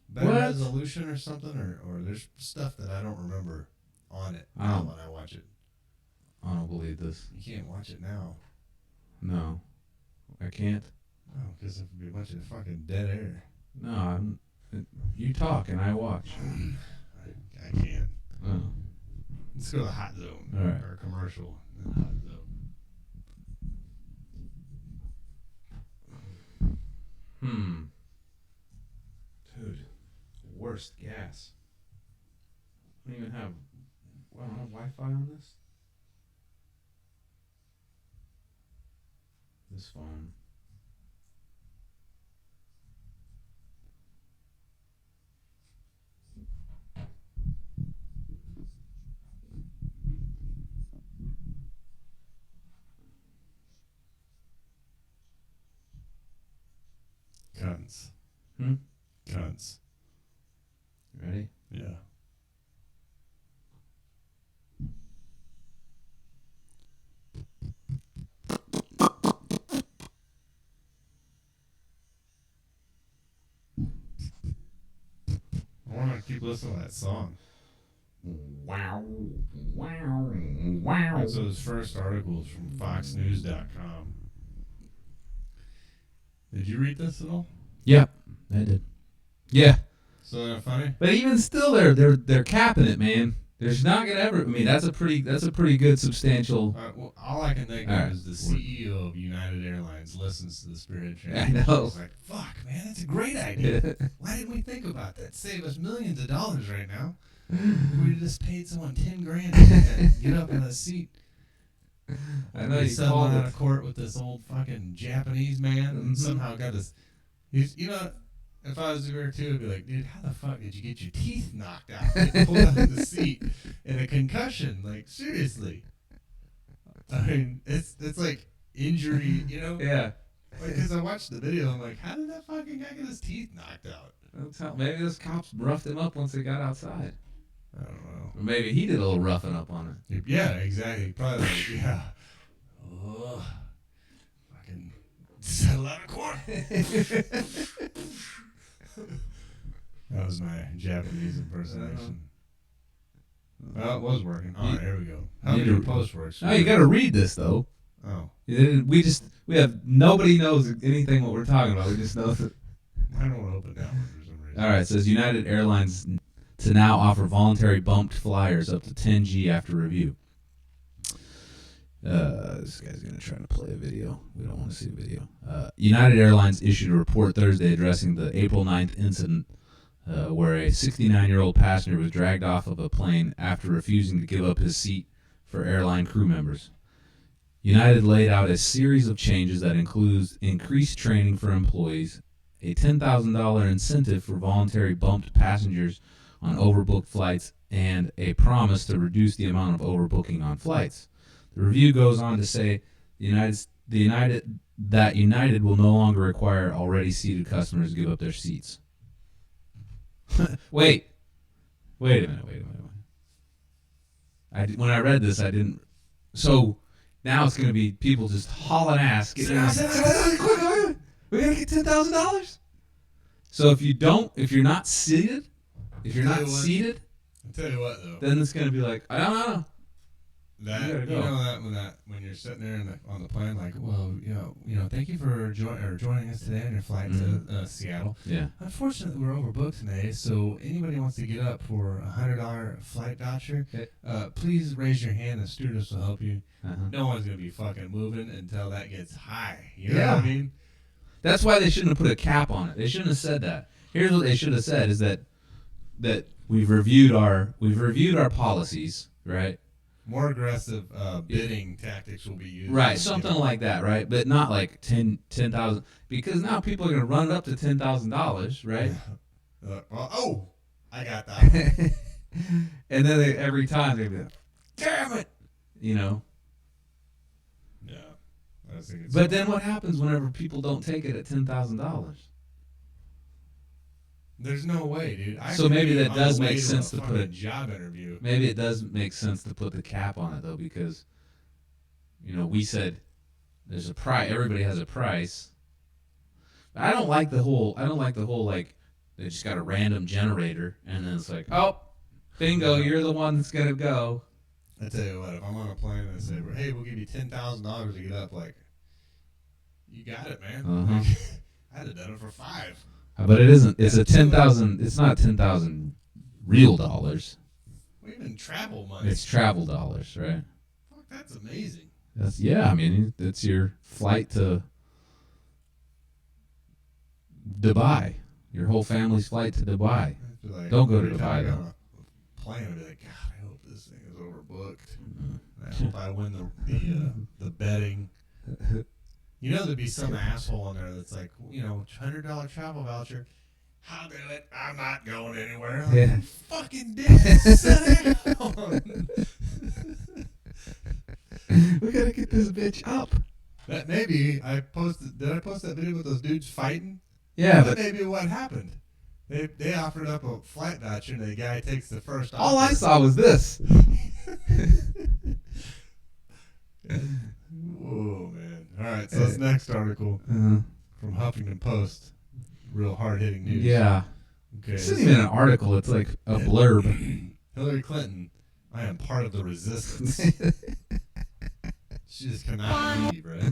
Speaker 1: better
Speaker 2: What?
Speaker 1: resolution or something, or there's stuff that I don't remember on it
Speaker 2: I
Speaker 1: now
Speaker 2: don't-
Speaker 1: when I watch it.
Speaker 2: I don't believe this.
Speaker 1: You can't watch it now.
Speaker 2: No. I can't.
Speaker 1: No, because it would be a bunch of fucking dead air.
Speaker 2: No, you talk and I watch.
Speaker 1: I can't.
Speaker 2: Oh.
Speaker 1: Let's go to the hot zone.
Speaker 2: All right.
Speaker 1: Or commercial. Then hot zone.
Speaker 2: Dude, worst gas. I don't even have. I don't have Wi-Fi on this. This phone.
Speaker 1: Cunts.
Speaker 2: Hmm?
Speaker 1: Cunts.
Speaker 2: You ready?
Speaker 1: Yeah. I want to keep listening to that song.
Speaker 2: Wow. Wow. Wow.
Speaker 1: So his first article is from FoxNews.com. Did you read this at all?
Speaker 2: Yeah, I did. Yeah.
Speaker 1: So that funny?
Speaker 2: But even still, they're capping it, man. There's not gonna ever. I mean, that's a pretty good substantial.
Speaker 1: Well, all I can think
Speaker 2: All
Speaker 1: of
Speaker 2: right.
Speaker 1: is the CEO of United Airlines listens to the Spearhead train.
Speaker 2: I know.
Speaker 1: He's like, fuck, man, that's a great idea. Why didn't we think about that? Save us millions of dollars right now. If we just paid someone $10,000 to get up in a seat.
Speaker 2: I know you
Speaker 1: settling
Speaker 2: called
Speaker 1: out
Speaker 2: it.
Speaker 1: of court with this old fucking Japanese man, and somehow got this. He's, if I was there too, I'd be like, dude, how the fuck did you get your teeth knocked out? Get pulled out of the seat and a concussion? Like, seriously. I mean, it's like injury,
Speaker 2: Yeah.
Speaker 1: Because I watched the video, I'm like, how did that fucking guy get his teeth knocked out?
Speaker 2: Maybe those cops roughed him up once they got outside.
Speaker 1: I don't know.
Speaker 2: Or maybe he did a little roughing up on it.
Speaker 1: Yeah, exactly. Probably like, yeah. Oh, fucking settle out of court. That was my Japanese impersonation. Well, it was working. All right, here we go. How
Speaker 2: You
Speaker 1: did your
Speaker 2: do-
Speaker 1: post work?
Speaker 2: No, you got to read this though.
Speaker 1: Oh,
Speaker 2: We have nobody knows anything what we're talking about. We just know that.
Speaker 1: I don't want to open that one for some reason.
Speaker 2: All right, it says United Airlines to now offer voluntary bumped flyers up to 10G after review. This guy's going to try to play a video. We don't want to see a video. United Airlines issued a report Thursday addressing the April 9th incident where a 69-year-old passenger was dragged off of a plane after refusing to give up his seat for airline crew members. United laid out a series of changes that includes increased training for employees, a $10,000 incentive for voluntary bumped passengers on overbooked flights, and a promise to reduce the amount of overbooking on flights. The review goes on to say that United will no longer require already seated customers to give up their seats. Wait a minute. When I read this, I didn't. So now it's going to be people just hauling ass. Quick, we got to get $10,000. So if you're not seated,
Speaker 1: I'll tell you what though.
Speaker 2: then it's going to be like, I don't know.
Speaker 1: That
Speaker 2: go.
Speaker 1: When you're sitting there on the plane, like, well, thank you for joining us today on your flight to Seattle.
Speaker 2: Yeah.
Speaker 1: Unfortunately, we're overbooked today, so anybody wants to get up for $100 flight voucher, please raise your hand. The stewardess will help you. No one's gonna be fucking moving until that gets high. You know what I mean?
Speaker 2: That's why they shouldn't have put a cap on it. They shouldn't have said that. Here's what they should have said: is that we've reviewed our policies, right?
Speaker 1: More aggressive bidding tactics will be used.
Speaker 2: Right, something like that, right? But not like 10,000, because now people are going to run it up to $10,000, right?
Speaker 1: I got that.
Speaker 2: And then every time they're like, damn it,
Speaker 1: Yeah.
Speaker 2: But then what happens whenever people don't take it at $10,000?
Speaker 1: There's no way, dude.
Speaker 2: So maybe that does make sense to put a
Speaker 1: job interview.
Speaker 2: Maybe it does make sense to put the cap on it though, because we said there's a price. Everybody has a price. But I don't like the whole like they just got a random generator and then it's like, oh, bingo, you're the one that's gonna go.
Speaker 1: I tell you what, if I'm on a plane and I say, hey, we'll give you $10,000 to get up, like, you got it, man. Like, I'd have done it for $5.
Speaker 2: But it isn't. It's a 10,000. It's not 10,000 real dollars.
Speaker 1: What even travel money?
Speaker 2: It's travel dollars, right?
Speaker 1: Fuck, that's amazing.
Speaker 2: I mean, it's your flight to Dubai. Your whole family's flight to Dubai.
Speaker 1: Like,
Speaker 2: don't go to Dubai though.
Speaker 1: On a plane, I'd be like, God, I hope this thing is overbooked. I hope I win the betting. There'd be some asshole on there that's like, $100 travel voucher. I'll do it. I'm not going anywhere. Like,
Speaker 2: Yeah.
Speaker 1: Fucking dick. Sit down.
Speaker 2: We gotta get this bitch up.
Speaker 1: That maybe I posted. Did I post that video with those dudes fighting?
Speaker 2: Yeah,
Speaker 1: That
Speaker 2: but
Speaker 1: may be what happened. They offered up a flight voucher, and the guy takes the first offer.
Speaker 2: all I saw was this.
Speaker 1: Whoa, man. All right, so this next article from Huffington Post, real hard-hitting news.
Speaker 2: Yeah.
Speaker 1: Okay.
Speaker 2: This isn't even an article. It's like a blurb.
Speaker 1: Hillary Clinton, I am part of the resistance. She just cannot leave, right?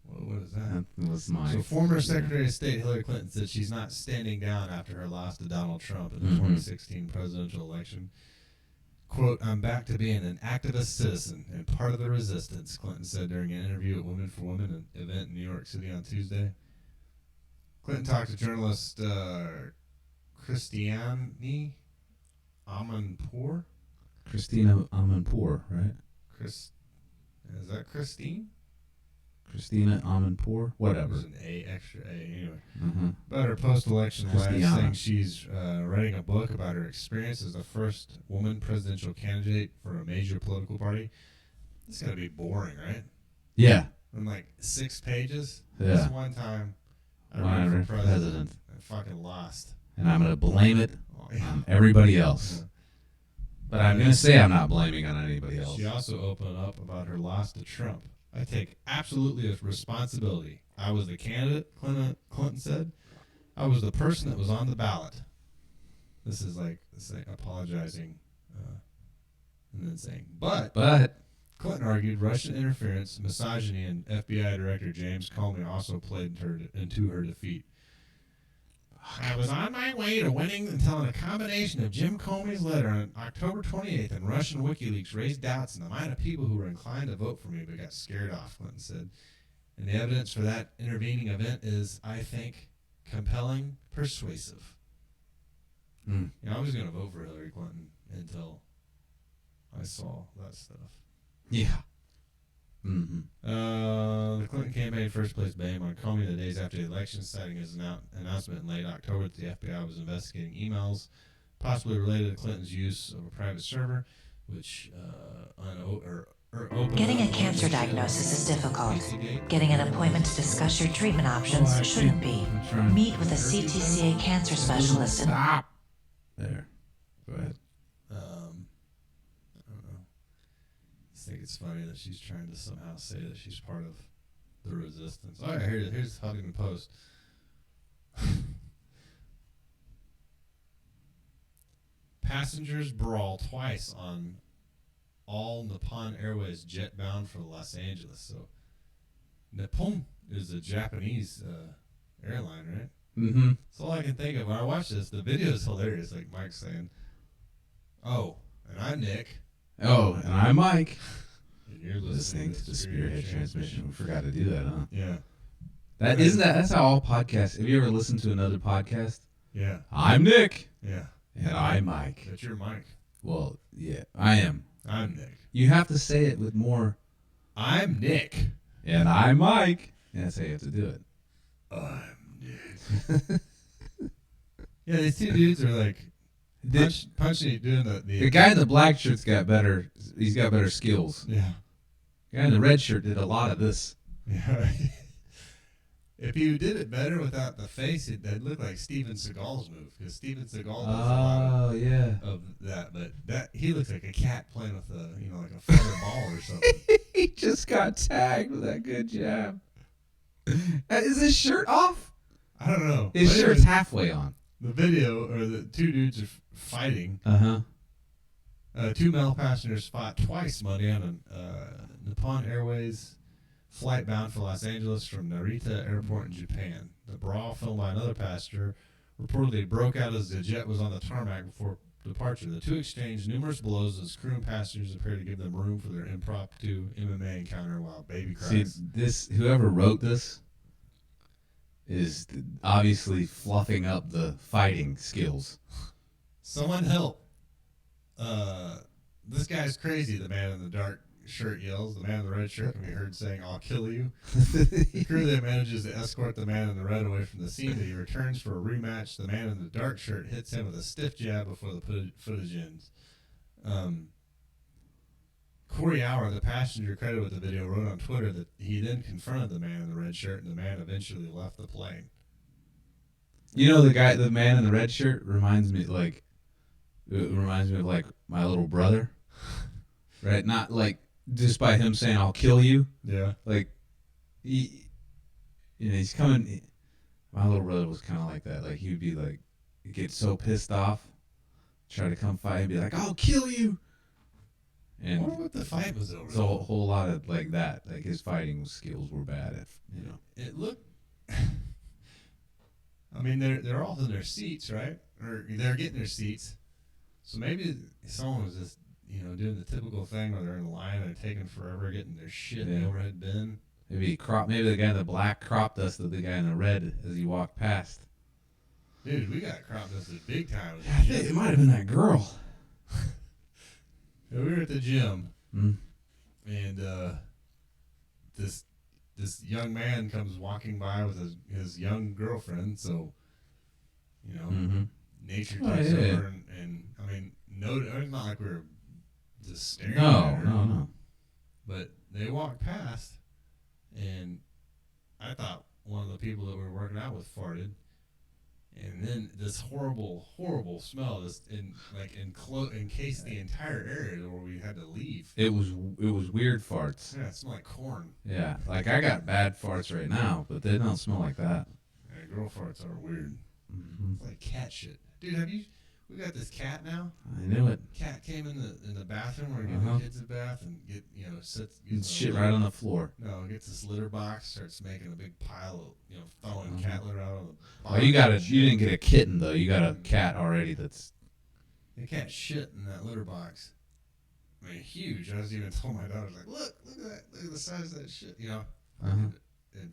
Speaker 1: What is that?
Speaker 2: That was mine.
Speaker 1: So former Secretary of State Hillary Clinton said she's not standing down after her loss to Donald Trump in the 2016 presidential election. Quote, I'm back to being an activist citizen and part of the resistance, Clinton said during an interview at Women for Women, an event in New York City on Tuesday. Clinton talked to journalist Christina Amanpour.
Speaker 2: Christina Amanpour, right?
Speaker 1: Is that Christine?
Speaker 2: Christina Amanpour? Whatever.
Speaker 1: There's an A, extra A, anyway.
Speaker 2: Mm-hmm.
Speaker 1: About her post-election life,
Speaker 2: Christiana.
Speaker 1: saying she's writing a book about her experience as the first woman presidential candidate for a major political party. It's got to be boring, right?
Speaker 2: Yeah.
Speaker 1: In like 6 pages.
Speaker 2: Yeah.
Speaker 1: This one time, I ran for president. I fucking lost.
Speaker 2: And I'm going to blame it on everybody else.
Speaker 1: Yeah.
Speaker 2: But I'm going to say I'm not blaming on anybody else.
Speaker 1: She also opened up about her loss to Trump. I take absolutely responsibility. I was the candidate, Clinton said. I was the person that was on the ballot. This is like apologizing and then saying, but Clinton argued Russian interference, misogyny, and FBI Director James Comey also played into her defeat. I was on my way to winning until a combination of Jim Comey's letter on October 28th and Russian WikiLeaks raised doubts in the mind of people who were inclined to vote for me but got scared off, Clinton said. And the evidence for that intervening event is, I think, compelling, persuasive.
Speaker 2: Mm.
Speaker 1: I was gonna vote for Hillary Clinton until I saw that stuff.
Speaker 2: Yeah. Mm-hmm.
Speaker 1: The Clinton campaign first placed blame on Comey the days after the election, citing his announcement in late October that the FBI was investigating emails possibly related to Clinton's use of a private server, which opened
Speaker 3: Getting a
Speaker 1: up
Speaker 3: cancer diagnosis is difficult. Getting an appointment to discuss your treatment options shouldn't be. Meet with a CTCA cancer specialist.
Speaker 2: Stop. There. Go ahead.
Speaker 1: I don't know. I just think it's funny that she's trying to somehow say that she's part of the resistance. All right, here's Huffington Post. Passengers brawl twice on all Nippon Airways jet bound for Los Angeles. So Nippon is a Japanese airline, right?
Speaker 2: Mm-hmm.
Speaker 1: That's all I can think of. When I watch this, the video is hilarious. Like Mike saying, "Oh, and I'm Nick."
Speaker 2: Oh, and I'm Mike.
Speaker 1: And you're
Speaker 2: Listening to the Spearhead transmission. We forgot to do that, huh?
Speaker 1: Yeah.
Speaker 2: That's how all podcasts. Have you ever listened to another podcast?
Speaker 1: Yeah.
Speaker 2: I'm Nick.
Speaker 1: Yeah.
Speaker 2: And I'm Mike.
Speaker 1: That's your Mike.
Speaker 2: Well, yeah, I am.
Speaker 1: I'm Nick.
Speaker 2: You have to say it with more.
Speaker 1: I'm Nick.
Speaker 2: And I'm Mike. And that's how you have to do it.
Speaker 1: I'm Nick. Yeah, these two dudes are like punching, doing
Speaker 2: the guy in the black shirt's got better. He's got better skills.
Speaker 1: Yeah.
Speaker 2: The guy in the red shirt did a lot of this.
Speaker 1: Yeah. If you did it better without the face, it'd look like Steven Seagal's move, because Steven Seagal does a lot of that. But he looks like a cat playing with like a feather ball or something.
Speaker 2: He just got tagged with that good jab. Is his shirt off?
Speaker 1: I don't know.
Speaker 2: His shirt's halfway on.
Speaker 1: The video, or the two dudes are fighting. Two male passengers fought twice Monday on a Nippon Airways flight bound for Los Angeles from Narita Airport in Japan. The brawl, filmed by another passenger, reportedly broke out as the jet was on the tarmac before departure. The two exchanged numerous blows as crew and passengers appeared to give them room for their impromptu MMA encounter while baby cries.
Speaker 2: See, whoever wrote this is obviously fluffing up the fighting skills.
Speaker 1: Someone help. This guy's crazy, the man in the dark shirt yells. The man in the red shirt can be heard saying, "I'll kill you." The crew then manages to escort the man in the red away from the scene, but he returns for a rematch. The man in the dark shirt hits him with a stiff jab before the footage ends. Corey Hour, the passenger credited with the video, wrote on Twitter that he then confronted the man in the red shirt, and the man eventually left the plane.
Speaker 2: The man in the red shirt reminds me of like my little brother, right? Not like just by him saying "I'll kill you."
Speaker 1: Yeah.
Speaker 2: Like he's coming. My little brother was kind of like that. Like he would be like, he'd get so pissed off, try to come fight, and be like, "I'll kill you." And
Speaker 1: I wonder what the fight was over.
Speaker 2: It's a whole lot of like that. Like his fighting skills were bad.
Speaker 1: It looked. I mean, they're all in their seats, right? Or they're getting their seats. So maybe someone was just doing the typical thing where they're in line and they're taking forever getting their shit in the overhead bin.
Speaker 2: Maybe the guy in the black crop dusted the guy in the red as he walked past.
Speaker 1: Dude, we got crop dusted big time.
Speaker 2: I think it might have been that girl.
Speaker 1: We were at the gym,
Speaker 2: and
Speaker 1: this young man comes walking by with his young girlfriend. So, nature takes over, and I mean, it's not like we were just staring at her.
Speaker 2: No.
Speaker 1: But they walked past, and I thought one of the people that we were working out with farted. And then this horrible, horrible smell just encased the entire area where we had to leave.
Speaker 2: It was weird farts.
Speaker 1: Yeah, it smelled like corn.
Speaker 2: Yeah, like I got bad farts right now, but they don't smell like that.
Speaker 1: Yeah, girl farts are weird.
Speaker 2: Mm-hmm.
Speaker 1: It's like cat shit. Dude, we got this cat now.
Speaker 2: I knew it.
Speaker 1: Cat came in the bathroom where we give the kids a bath and sits
Speaker 2: shit right on the floor.
Speaker 1: No, gets this litter box, starts making a big pile of throwing cat litter out of the box.
Speaker 2: Oh, you didn't get a kitten though. You got a cat already. That's
Speaker 1: the cat shit in that litter box. I mean, huge. I was even told my daughter, like, look at that, look at the size of that shit. An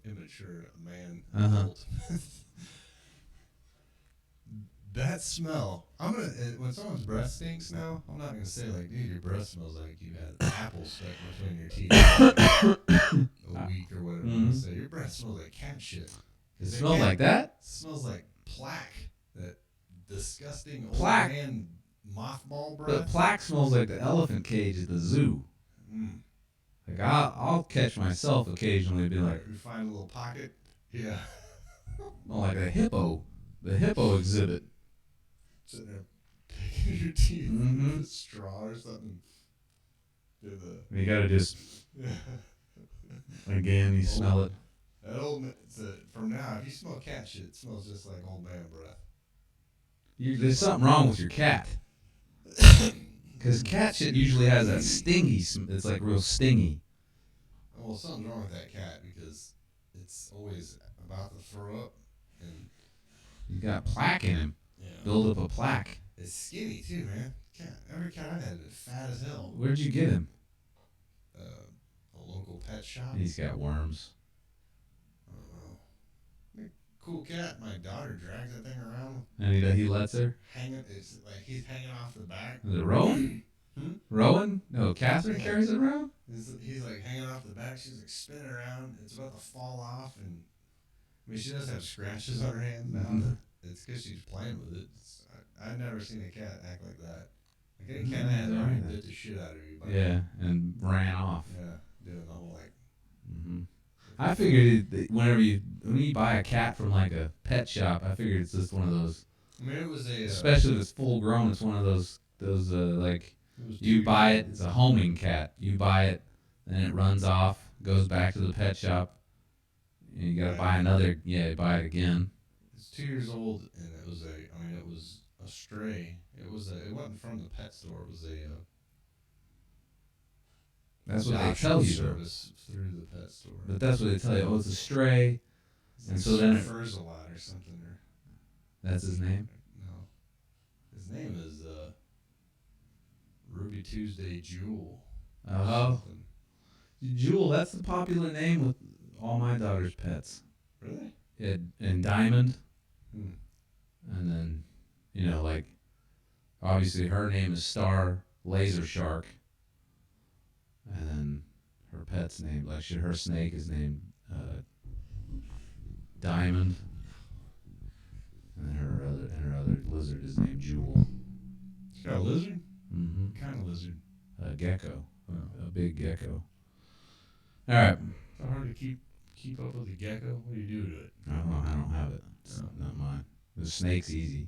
Speaker 1: immature man. that smell. I'm gonna when someone's breath stinks now. I'm not gonna say like, dude, your breath smells like you had apples stuck between your teeth a week or whatever. I'm gonna say your breath smells like cat shit.
Speaker 2: It smells like that?
Speaker 1: It smells like plaque. That disgusting
Speaker 2: plaque.
Speaker 1: Old man mothball breath.
Speaker 2: But plaque smells like the elephant cage at the zoo.
Speaker 1: Mm.
Speaker 2: Like I'll catch myself occasionally be like,
Speaker 1: you find a little pocket. Yeah.
Speaker 2: well, like a hippo, the hippo exhibit.
Speaker 1: Sitting there picking your teeth
Speaker 2: Mm-hmm.
Speaker 1: with a straw or something.
Speaker 2: You gotta just again, you smell it.
Speaker 1: That old from now, if you smell cat shit, it smells just like old man breath.
Speaker 2: There's something wrong with your cat. Because cat shit usually has that stingy. It's like real stingy.
Speaker 1: Well, something's wrong with that cat because it's always about to throw up, and
Speaker 2: You got plaque in him.
Speaker 1: yeah,
Speaker 2: Build up a plaque.
Speaker 1: it's skinny too, man. Every cat I've had is fat as hell.
Speaker 2: Where'd you get him?
Speaker 1: A local pet shop.
Speaker 2: He's got worms.
Speaker 1: I don't know. Cool cat. My daughter drags that thing around,
Speaker 2: And he lets her.
Speaker 1: hanging. It's like he's hanging off the back.
Speaker 2: Is it Rowan? Rowan? No, Catherine carries it around?
Speaker 1: He's like hanging off the back. She's like spinning around. It's about to fall off, and I mean she does have scratches on her hands now.
Speaker 2: Mm-hmm.
Speaker 1: It's because she's playing with it. I've never seen a cat act like that. Like any cat has already bit the shit out of you.
Speaker 2: Yeah, and ran off.
Speaker 1: Yeah, doing the whole like.
Speaker 2: Mm-hmm. I figured when you buy a cat from like a pet shop, I figured it's just one of those.
Speaker 1: I mean, it was a.
Speaker 2: Especially if it's full grown, it's one of those like. You buy it, it's a homing cat. You buy it, then it runs off, goes back to the pet shop. And you gotta buy another. Yeah, buy it again.
Speaker 1: It's 2 years old, and it was a stray. It wasn't from the pet store. It was a.
Speaker 2: That's what they tell you.
Speaker 1: Service through the pet store.
Speaker 2: But that's what they tell you. Oh, it's a stray.
Speaker 1: It's
Speaker 2: And
Speaker 1: like
Speaker 2: so then
Speaker 1: furs a lot or something. Or
Speaker 2: that's his name.
Speaker 1: no, his name is Ruby Tuesday Jewel.
Speaker 2: Oh, Jewel. That's the popular name with all my daughter's pets.
Speaker 1: Really?
Speaker 2: Yeah, and Diamond.
Speaker 1: Hmm.
Speaker 2: And then, like, obviously her name is Star Laser Shark. And then her pet's name, like her snake is named Diamond. And her other lizard is named Jewel.
Speaker 1: She's got a lizard?
Speaker 2: Mm-hmm.
Speaker 1: What kind of lizard?
Speaker 2: A gecko.
Speaker 1: Oh.
Speaker 2: A big gecko. All right.
Speaker 1: It's hard to keep up with a gecko. What do you do to it?
Speaker 2: I don't have it. It's not mine. The snake's easy.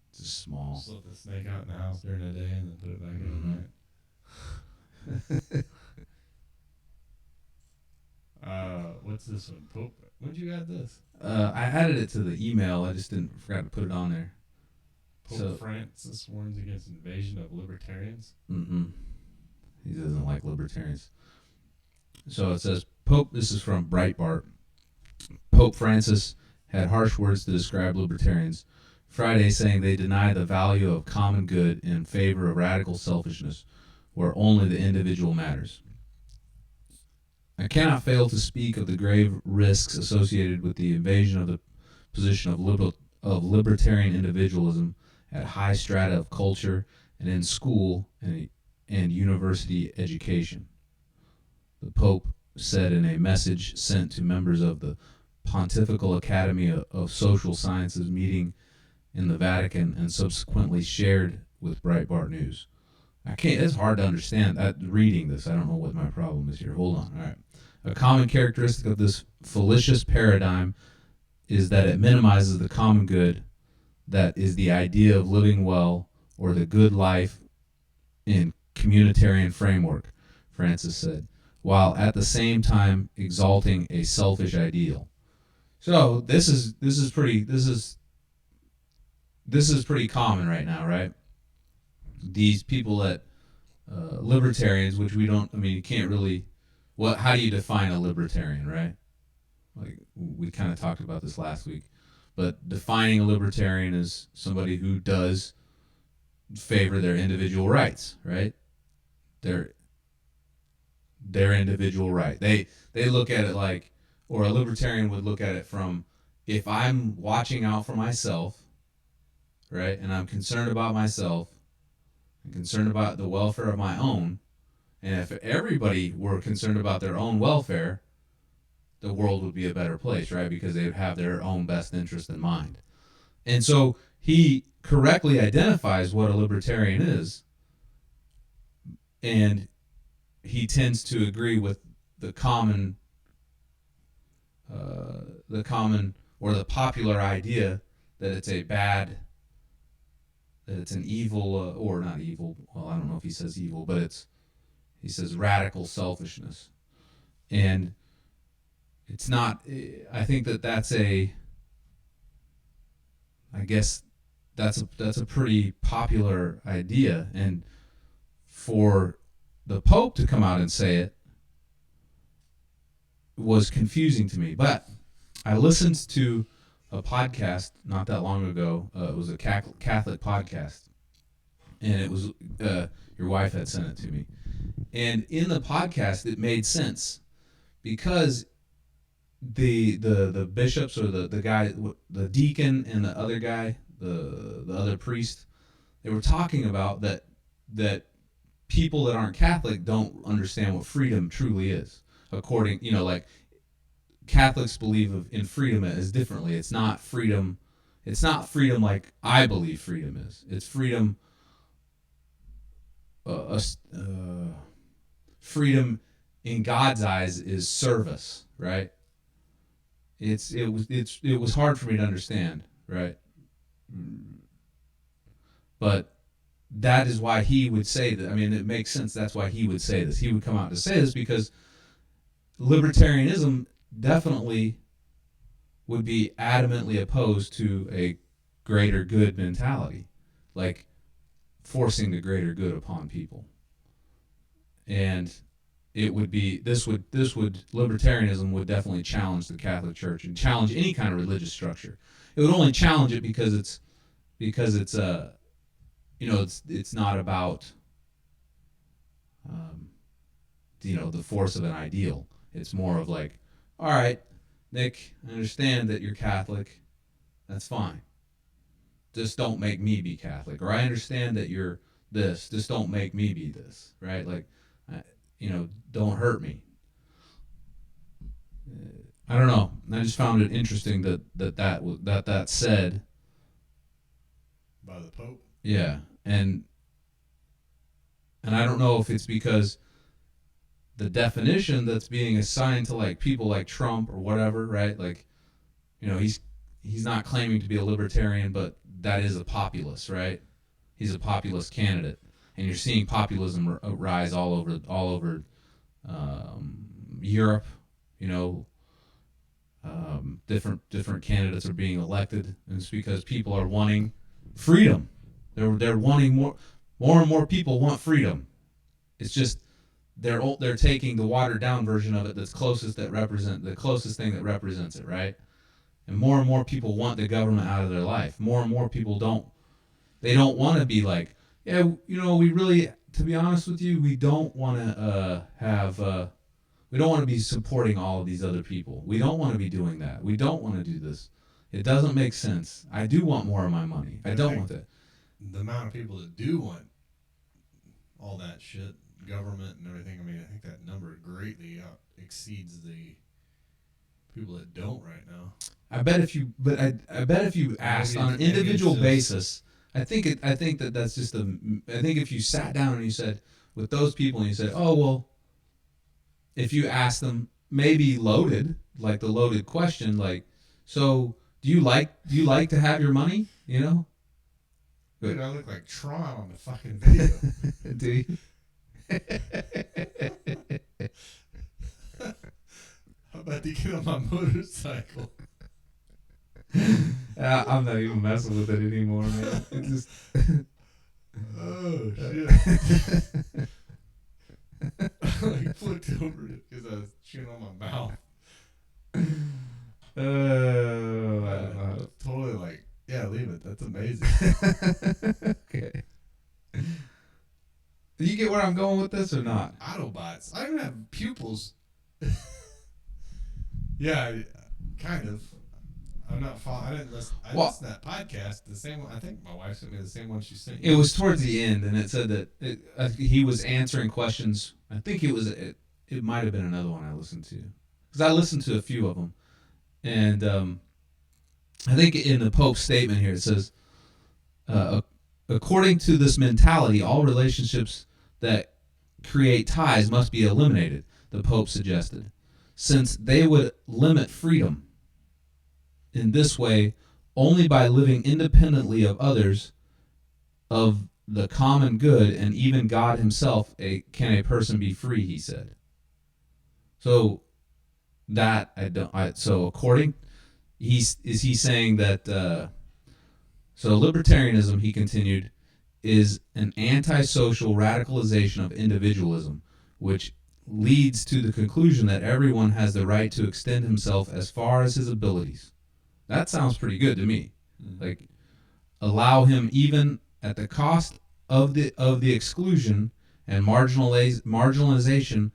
Speaker 2: It's just small.
Speaker 1: Just let the snake out in the house during the day and then put it back in at night. What's this one? Pope? When'd you got this?
Speaker 2: I added it to the email. I just forgot to put it on there.
Speaker 1: Pope Francis warns against invasion of libertarians.
Speaker 2: He doesn't like libertarians. So it says, Pope, this is from Breitbart. Pope Francis had harsh words to describe libertarians Friday, saying they deny the value of common good in favor of radical selfishness, where only the individual matters. I cannot fail to speak of the grave risks associated with the invasion of the position of libertarian individualism at high strata of culture and in school and university education. The Pope said in a message sent to members of the Pontifical Academy of Social Sciences meeting in the Vatican and subsequently shared with Breitbart News. It's hard to understand reading this. I don't know what my problem is here. Hold on. All right. A common characteristic of this fallacious paradigm is that it minimizes the common good, that is the idea of living well or the good life in communitarian framework, Francis said, while at the same time exalting a selfish ideal. So this is pretty common right now, right? These people that libertarians, which you can't really. How do you define a libertarian, right? Like we kind of talked about this last week, but defining a libertarian is somebody who does favor their individual rights, right? Their individual right. They look at it like, or a libertarian would look at it from, if I'm watching out for myself, right? And I'm concerned about myself. I'm concerned about the welfare of my own. And if everybody were concerned about their own welfare, the world would be a better place, right? Because they would have their own best interest in mind. And so he correctly identifies what a libertarian is, and he tends to agree with the common or the popular idea that it's a bad, that it's an evil, or not evil. Well, I don't know if he says evil, but he says radical selfishness. And it's not, I think that's a pretty popular idea. And for the Pope to come out and say it was confusing to me. But I listened to a podcast not that long ago. It was a Catholic podcast, and it was your wife had sent it to me. And in the podcast, it made sense because the bishops, or the guy, the deacon, and the other guy, the other priest, they were talking about that people that aren't Catholic don't understand what freedom truly is. According, like Catholics believe in freedom as differently. It's not freedom. It's not freedom like I believe freedom is. It's freedom. Freedom in God's eyes is service, right? It was hard for me to understand, right? But that is why he would say that. I mean, it makes sense. That's why he would say this. He would come out to say this because libertarianism definitely would be adamantly opposed to a greater good mentality, like forcing the greater good upon people. And it would be libertarianism would definitely challenge the Catholic Church and challenge any kind of religious structure. It would only challenge it because it's it's not about the force of an ideal. It's more of like, all right, Nick, I understand that you're Catholic. That's fine. Just don't make me be Catholic. Or I understand that you're this. Just don't make me be this. Right? Like, don't hurt me. I don't know. I just found it interesting that said
Speaker 1: by the Pope.
Speaker 2: Yeah, and I don't know if it's because the definition that's being assigned to like people like Trump or whatever, right? Like, he's not claiming to be a libertarian, but that is a populist, right? He's a populist candidate, and you're seeing populism rise all over Europe. Different candidates are being elected, and it's because people are wanting freedom. They're wanting more and more people want freedom. It's just they're taking the watered down version of it the closest thing that represents it, right? And more people want the government out of their life. More and more people don't want to be like, yeah, we really, to be honest with you, we don't want to we don't want to be supporting all of these other people. We don't want to be doing that. We don't want to do this. It doesn't make sense. I do want more of my money. I don't want that.
Speaker 1: The amount of people that do want all that shit, government and everything, I mean, I think that number greatly exceeds the people that don't right now.
Speaker 2: I bet if you asked on an individual basis, I think that's just I think if you sat down and you said with those people and you said, oh well, if you asked them, maybe loaded, like the loaded question, like, so do you like to have your money?
Speaker 1: Dude, I look like Tron on the fucking video.
Speaker 2: Do you?
Speaker 1: How about you get on my motorcycle?
Speaker 2: I'm not even messing with it anymore, man. It just.
Speaker 1: Oh shit! I flipped over because I was chewing on my mouth. Totally like, yeah, leave it. That's amazing.
Speaker 2: Okay. Do you get where I'm going with this or not?
Speaker 1: Autobots. I don't have pupils. Yeah, kind of. I'm not following. I didn't listen. I listened to that podcast. The same one. I think my wife sent me the same one she sent you.
Speaker 2: It was towards the end, and it said that he was answering questions. I think it might have been another one I listened to, because I listened to a few of them, and I think in the Pope's statement here it says, according to this mentality, all relationships that create ties must be eliminated. The Pope suggested, since they would limit freedom. In this way, only by living independently of others, of the common good, and even God himself, can a person be free, he said. So that so according, is he saying that so libertarianism, he continued, is an antisocial radicalization of individualism, which leads to the conclusion that everyone has the right to extend himself as far as his abilities. That sounds pretty good to me. Like, allow him even at the cost of the exclusion and marginalization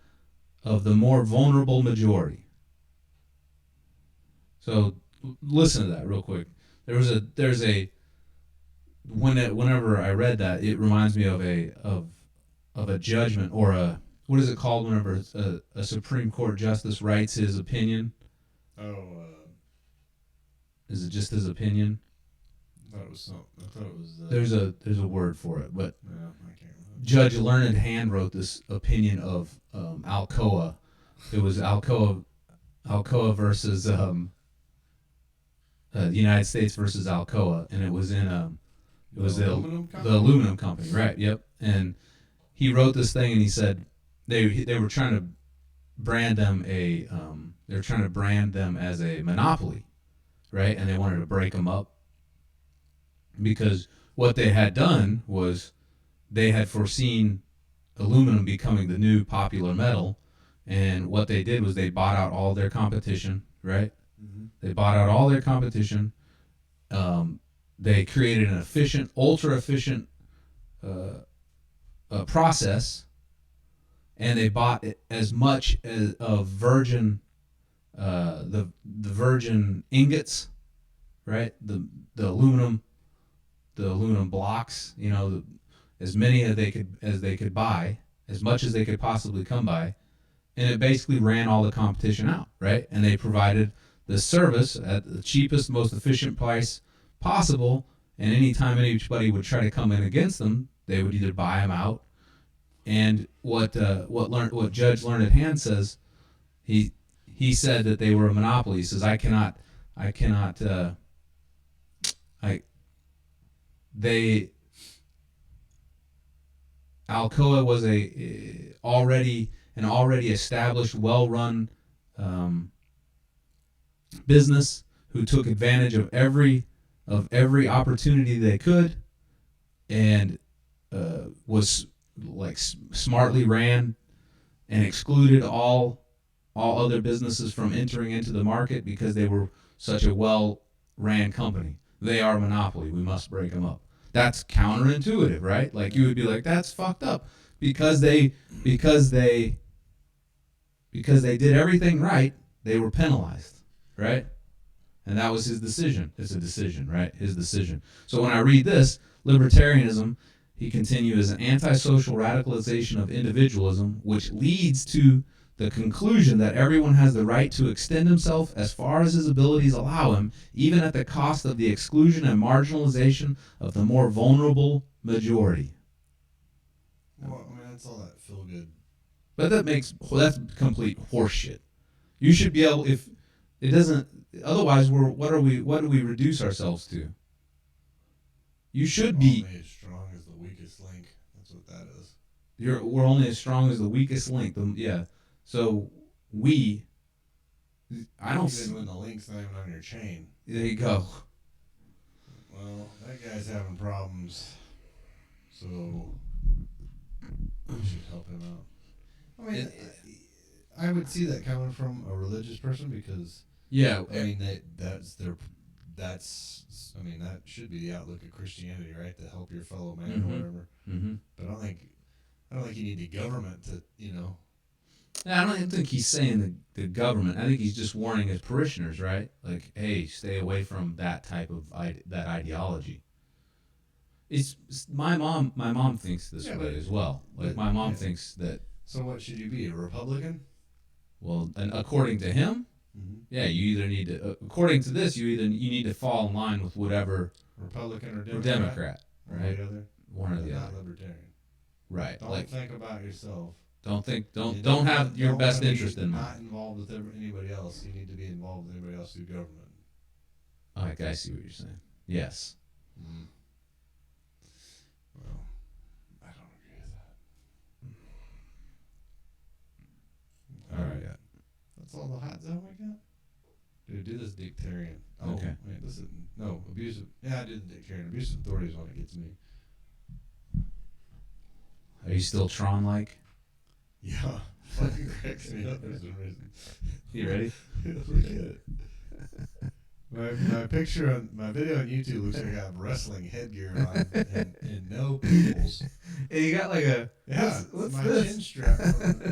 Speaker 2: of the more vulnerable majority. So listen to that real quick. Whenever I read that, it reminds me of a judgment, or what is it called whenever a Supreme Court justice writes his opinion? Is it just his opinion?
Speaker 1: I thought it was something. I thought it was.
Speaker 2: There's a word for it, but
Speaker 1: I can't remember.
Speaker 2: Judge Learned Hand wrote this opinion of Alcoa. It was Alcoa versus the United States versus Alcoa, and it was in the aluminum company, right? Yep. And he wrote this thing, and he said they were trying to brand them as a monopoly, right? And they wanted to break them up, because what they had done was they had foreseen aluminum becoming the new popular metal, and what they did was they bought out all their competition, right?
Speaker 1: Mm-hmm.
Speaker 2: They bought out all their competition. They created an efficient, ultra efficient process, and they bought as much of virgin, the virgin ingots, right? The aluminum blocks, as many as they could buy, as much as they could possibly come by, and it basically ran all the competition out, right? And they provided the service at the cheapest, most efficient price possible. And anytime anybody would try to come in against them, they would either buy them out. And what Judge Learned Hand says, he said that they were a monopoly. He says, Alcoa was an already established, well-run business who took advantage of every opportunity they could, and was like smartly ran and excluded all other businesses from entering into the market, because they were such a well-ran company. They are a monopoly. We must break them up. That's counterintuitive, right? Like, you would be like, that's fucked up, because they did everything right. They were penalized, right? And that was his decision. It's a decision, right? His decision. So when I read this, libertarianism, he continues, as an antisocial radicalization of individualism, which leads to the conclusion that everyone has the right to extend himself as far as his abilities allow him, even at the cost of the exclusion and marginalization of the more vulnerable majority.
Speaker 1: Well, I mean, that's all that feel good.
Speaker 2: But that's complete horseshit. You should be able, if it doesn't, otherwise what do we reduce ourselves to? You should be
Speaker 1: only as strong as the weakest link. That's what that is.
Speaker 2: We're only as strong as the weakest link. Yeah. So I don't
Speaker 1: even when the link's not even on your chain.
Speaker 2: There you go.
Speaker 1: Well, that guy's having problems, so we should help him out. I mean, I would see that coming from a religious person, because
Speaker 2: yeah,
Speaker 1: I mean that should be the outlook of Christianity, right? To help your fellow man, or whatever.
Speaker 2: Mm-hmm.
Speaker 1: But I don't think you need the government to,
Speaker 2: I don't think he's saying the government. I think he's just warning his parishioners, right? Like, hey, stay away from that type of that ideology. It's my mom. My mom thinks this way as well. Like my mom thinks that.
Speaker 1: So what should you be, a Republican?
Speaker 2: Well, and according to him, yeah, you either need to. According to this, you need to fall in line with whatever
Speaker 1: Republican or
Speaker 2: Democrat, right?
Speaker 1: One or the other.
Speaker 2: Not
Speaker 1: libertarian.
Speaker 2: Right.
Speaker 1: Don't think about yourself.
Speaker 2: Don't have your best interest in mind.
Speaker 1: Not involved with anybody else. You need to be involved with anybody else through government.
Speaker 2: Oh, I see what you're saying. Yes.
Speaker 1: Mm-hmm. Well, I don't agree with that. All right. That's all the hot zone we got? Dude, do this dictarian. Oh,
Speaker 2: okay.
Speaker 1: Wait, listen. No, abusive. Yeah, I did the dictarian. Abusive authority is when it gets me.
Speaker 2: Are you still Tron-like?
Speaker 1: Yeah. Fucking cracks me up for some reason.
Speaker 2: You ready?
Speaker 1: Look at it. My picture on my video on YouTube looks like I have wrestling headgear on and no pupils.
Speaker 2: And you got like a
Speaker 1: what's my this? Chin strap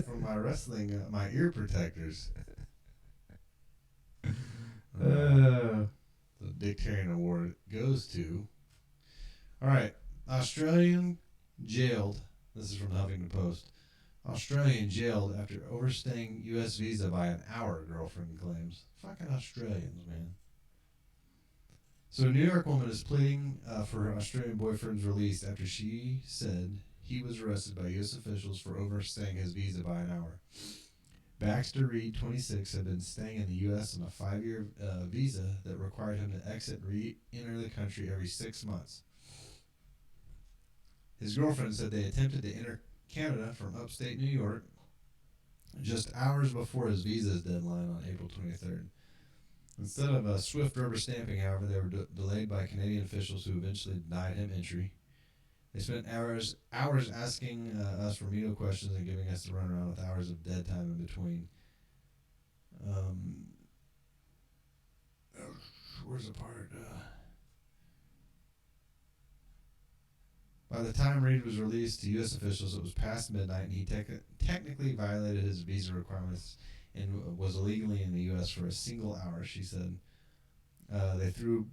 Speaker 1: from my wrestling my ear protectors. The Dictarian Award goes to. All right, Australian jailed. This is from the Huffington Post. Australian jailed after overstaying U.S. visa by an hour, girlfriend claims. Fucking Australians, man. So a New York woman is pleading for her Australian boyfriend's release after she said he was arrested by U.S. officials for overstaying his visa by an hour. Baxter Reed, 26, had been staying in the U.S. on a 5-year visa that required him to exit and re-enter the country every 6 months. His girlfriend said they attempted to enter Canada from upstate New York just hours before his visa's deadline on April 23rd. Instead of a swift rubber stamping, however, they were delayed by Canadian officials who eventually denied him entry. They spent hours asking us remedial questions and giving us the runaround with hours of dead time in between. Where's the part? By the time Reed was released to U.S. officials, it was past midnight, and he technically violated his visa requirements and was illegally in the U.S. for a single hour, she said. They threw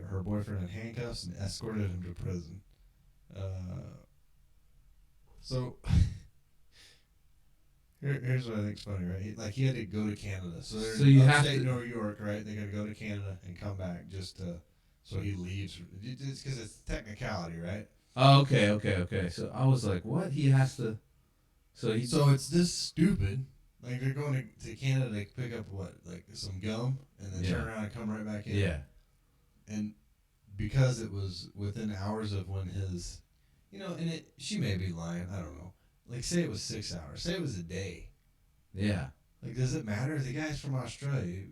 Speaker 1: her boyfriend in handcuffs and escorted him to prison. So here's what I think's funny, right? He had to go to Canada. So you upstate New York, right? They got to go to Canada and come back so he leaves. It's because it's technicality, right?
Speaker 2: Oh, okay. So I was like, what? He has to. So
Speaker 1: it's this stupid. Like they're going to Canada to pick up some gum and then turn around and come right back in.
Speaker 2: Yeah.
Speaker 1: And because it was within hours of when his, she may be lying. I don't know. Like say it was 6 hours. Say it was a day.
Speaker 2: Yeah.
Speaker 1: Like does it matter? The guy's from Australia.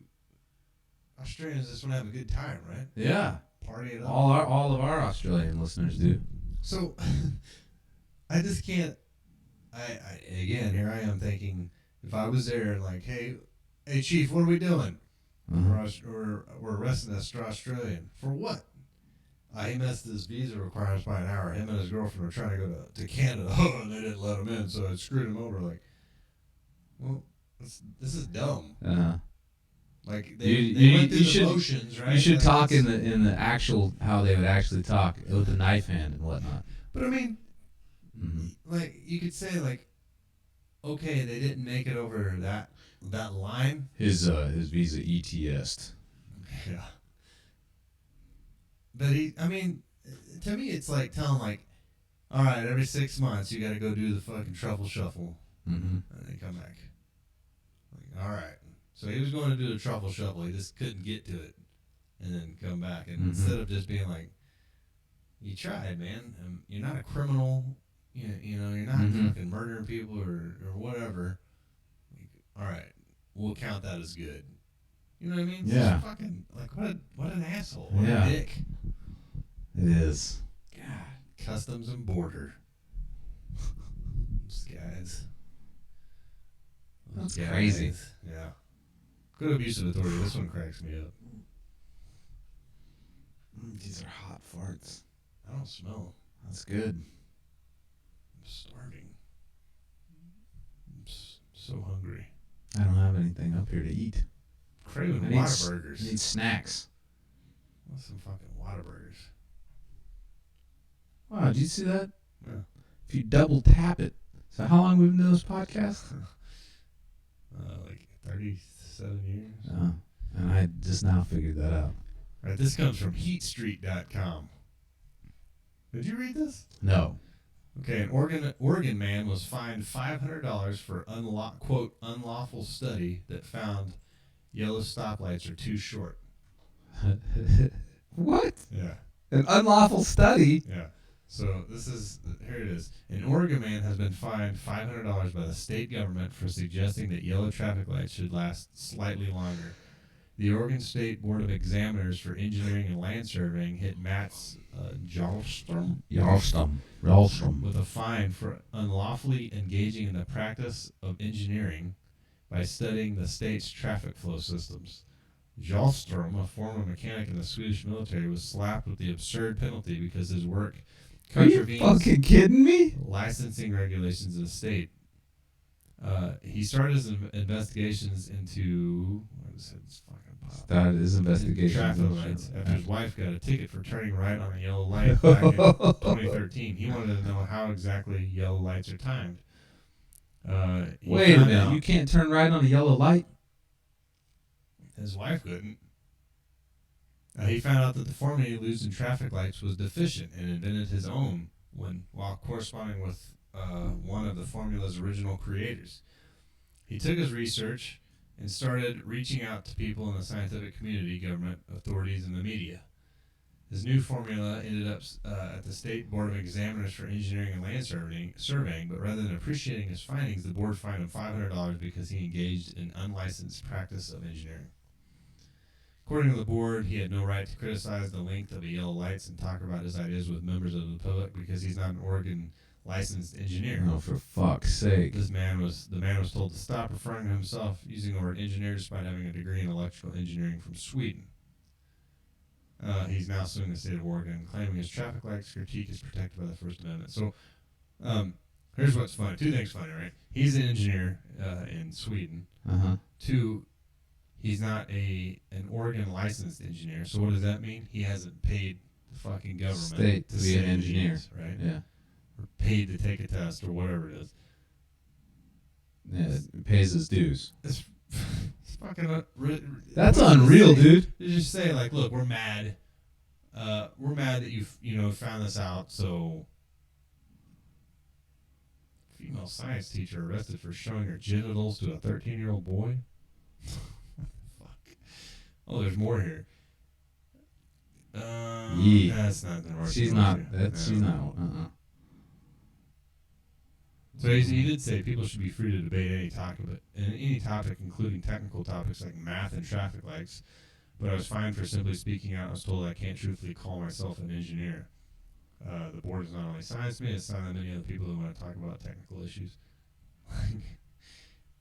Speaker 1: Australians just want to have a good time, right?
Speaker 2: Yeah.
Speaker 1: Party it up.
Speaker 2: All of our Australian listeners do.
Speaker 1: So I just can't. Again, here I am thinking, if I was there and like, hey, Chief, what are we doing? We're arresting this Australian. For what? He missed his visa requirements by an hour. Him and his girlfriend were trying to go to Canada, and they didn't let him in, so it screwed him over. Like, well, this is dumb. Like they went through the motions, right?
Speaker 2: You should talk in the actual how they would actually talk with the knife hand and whatnot.
Speaker 1: But I mean, like you could say like, okay, they didn't make it over that line.
Speaker 2: His visa ETS'd.
Speaker 1: Yeah. But to me, it's like telling like, all right, every 6 months you got to go do the fucking truffle shuffle, and then come back. Like, all right. So he was going to do the truffle shuffle. He just couldn't get to it, and then come back. And instead of just being like, you tried, man. You're not a criminal. You're not fucking murdering people or whatever. Like, all right, we'll count that as good. You know what I mean?
Speaker 2: Yeah.
Speaker 1: It's fucking like what an asshole. What a dick.
Speaker 2: It is.
Speaker 1: God, Customs and Border. Those guys.
Speaker 2: That's crazy.
Speaker 1: Yeah. Good abusive authority. This one cracks me up.
Speaker 2: These are hot farts.
Speaker 1: I don't smell them.
Speaker 2: That's good.
Speaker 1: I'm starving. I'm so hungry.
Speaker 2: I don't have anything up here to eat.
Speaker 1: Craving
Speaker 2: I need
Speaker 1: Whataburgers.
Speaker 2: I need snacks.
Speaker 1: What's some fucking Whataburgers?
Speaker 2: Wow, did you see that?
Speaker 1: Yeah.
Speaker 2: If you double tap it. So how long we've been doing this podcast?
Speaker 1: Like 37 years.
Speaker 2: And I just now figured that out.
Speaker 1: All right, this comes from heatstreet.com. Did you read this?
Speaker 2: No.
Speaker 1: Okay, an Oregon man was fined $500 for quote unlawful study that found yellow stoplights are too short.
Speaker 2: What?
Speaker 1: Yeah.
Speaker 2: An unlawful study?
Speaker 1: Yeah. So here it is. An Oregon man has been fined $500 by the state government for suggesting that yellow traffic lights should last slightly longer. The Oregon State Board of Examiners for Engineering and Land Surveying hit Matt's Jarlstrom with a fine for unlawfully engaging in the practice of engineering by studying the state's traffic flow systems. Jarlstrom, a former mechanic in the Swedish military, was slapped with the absurd penalty because his work contravenes
Speaker 2: Are you fucking kidding me?
Speaker 1: licensing regulations of the state. He started his investigations into
Speaker 2: Started his investigation.
Speaker 1: traffic lights after his wife got a ticket for turning right on a yellow light back in 2013. He wanted to know how exactly yellow lights are timed.
Speaker 2: Wait a minute, you can't turn right on a yellow light?
Speaker 1: His wife couldn't. He found out that the formula used in traffic lights was deficient and invented his own while corresponding with one of the formula's original creators. He took his research and started reaching out to people in the scientific community, government, authorities, and the media. His new formula ended up at the State Board of Examiners for Engineering and Land Surveying, but rather than appreciating his findings, the board fined him $500 because he engaged in unlicensed practice of engineering. According to the board, he had no right to criticize the length of the yellow lights and talk about his ideas with members of the public because he's not an Oregon licensed engineer.
Speaker 2: Oh, for fuck's sake.
Speaker 1: The man was told to stop referring to himself using the word engineer despite having a degree in electrical engineering from Sweden. He's now suing the state of Oregon, claiming his traffic lights critique is protected by the First Amendment. So, here's what's funny. Two things funny, right? He's an engineer in Sweden. Two, he's not an Oregon licensed engineer. So what does that mean? He hasn't paid the fucking government
Speaker 2: state to be an engineer,
Speaker 1: right?
Speaker 2: Yeah.
Speaker 1: Or paid to take a test or whatever it is.
Speaker 2: Yeah, it pays his dues.
Speaker 1: It's fucking.
Speaker 2: That's unreal, dude.
Speaker 1: You just say like, look, we're mad. We're mad that you found this out. So, female science teacher arrested for showing her genitals to a 13-year-old boy. Fuck. Oh, there's more here.
Speaker 2: Yeah.
Speaker 1: That's not the right.
Speaker 2: She's not. She's not.
Speaker 1: So he did say people should be free to debate any topic, including technical topics like math and traffic lights. But I was fined for simply speaking out. I was told I can't truthfully call myself an engineer. The board has not only silenced me, it's silenced many other people who want to talk about technical issues.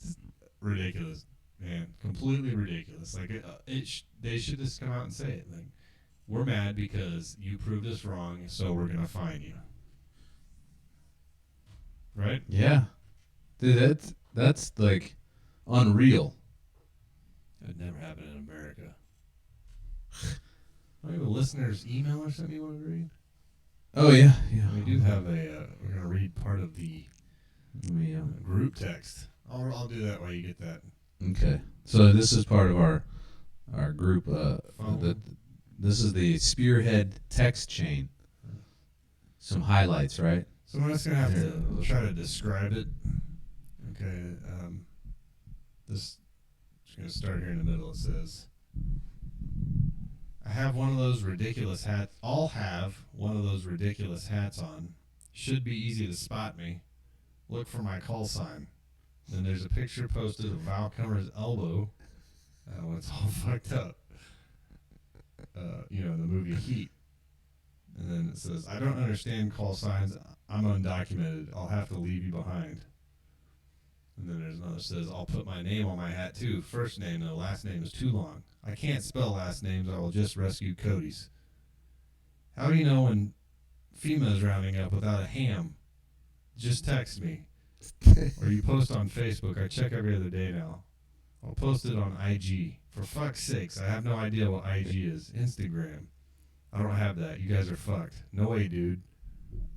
Speaker 1: It's ridiculous, man. Completely ridiculous. Like they should just come out and say it. Like, we're mad because you proved us wrong, so we're gonna fine you. Right?
Speaker 2: Yeah. Dude, that's like unreal.
Speaker 1: That would never happen in America. Do we have a listener's email or something you want to read?
Speaker 2: Oh, yeah.
Speaker 1: We do have we're going to read part of the group text. I'll do that while you get that.
Speaker 2: Okay. So this is part of our group. This is the Spearhead text chain. Some highlights, right?
Speaker 1: So I'm just going to have to try to describe it. Okay. This is going to start here in the middle. It says, I have one of those ridiculous hats. All have one of those ridiculous hats on. Should be easy to spot me. Look for my call sign. Then there's a picture posted of Val Kilmer's elbow when it's all fucked up. In the movie Heat. And then it says, I don't understand call signs. I'm undocumented. I'll have to leave you behind. And then there's another that says, I'll put my name on my hat too. First name, though. Last name is too long. I can't spell last names. I will just rescue Cody's. How do you know when FEMA is rounding up without a ham? Just text me. Or you post on Facebook. I check every other day now. I'll post it on IG. For fuck's sakes, I have no idea what IG is. Instagram. I don't have that. You guys are fucked. No way, dude.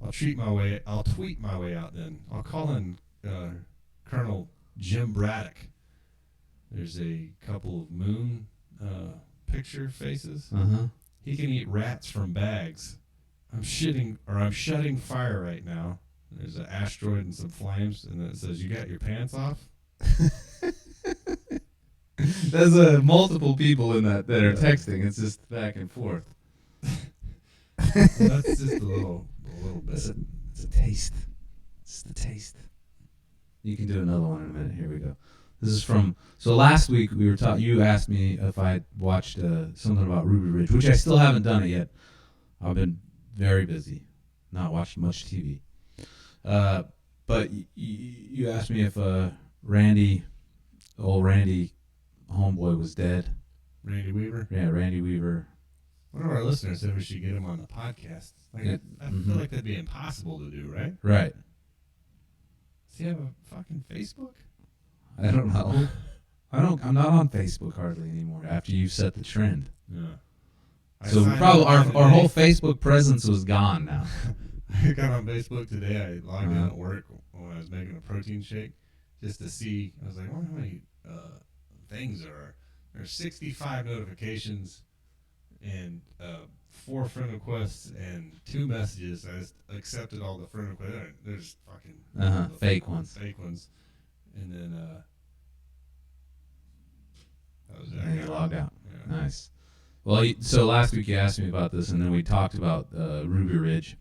Speaker 1: I'll tweet my way out then. I'll call in Colonel Jim Braddock. There's a couple of moon picture faces. He can eat rats from bags. I'm shutting fire right now. There's an asteroid and some flames, and then it says, "You got your pants off?"
Speaker 2: There's multiple people in that are texting. It's just back and forth.
Speaker 1: That's just a little bit.
Speaker 2: It's a taste. It's the taste. You can do another one in a minute. Here we go. This is from. So last week we were talking. You asked me if I watched something about Ruby Ridge, which I still haven't done it yet. I've been very busy, not watching much TV. But you asked me if Randy homeboy was dead.
Speaker 1: Randy Weaver?
Speaker 2: Yeah, Randy Weaver.
Speaker 1: One of our listeners said we should get him on the podcast. I feel like that'd be impossible to do, right?
Speaker 2: Right.
Speaker 1: Does he have a fucking Facebook?
Speaker 2: I don't know. I'm not on Facebook hardly anymore after you set the trend.
Speaker 1: Yeah.
Speaker 2: So probably our whole Facebook presence was gone now.
Speaker 1: I got on Facebook today. I logged in at work when I was making a protein shake just to see. I was like, I wonder how many things there are. There's 65 notifications and 4 friend requests and 2 messages. I just accepted all the friend requests. There's fucking
Speaker 2: fake ones.
Speaker 1: Fake ones. And then that was it.
Speaker 2: And you logged out.
Speaker 1: Yeah.
Speaker 2: Nice. Well, so last week you asked me about this, and then we talked about Ruby Ridge,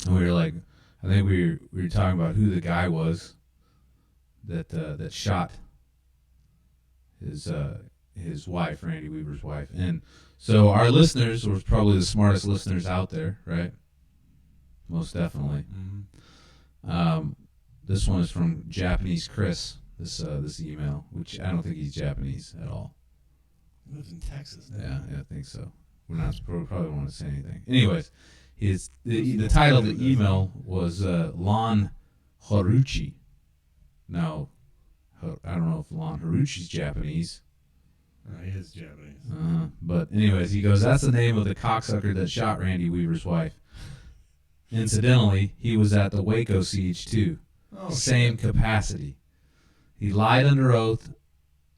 Speaker 2: and we were like, I think we were talking about who the guy was that shot his wife, Randy Weaver's wife, and so our listeners were probably the smartest listeners out there, right? Most definitely.
Speaker 1: Mm-hmm.
Speaker 2: This one is from Japanese Chris. This email, which I don't think he's Japanese at all.
Speaker 1: He lives in Texas now.
Speaker 2: Yeah, I think so. We're not probably don't want to say anything. Anyways, the title of the email was Lon Haruchi. Now, I don't know if Lon Haruchi's Japanese.
Speaker 1: He is Japanese.
Speaker 2: But anyways, he goes, that's the name of the cocksucker that shot Randy Weaver's wife. Incidentally, he was at the Waco siege too.
Speaker 1: Oh,
Speaker 2: Same capacity. He lied under oath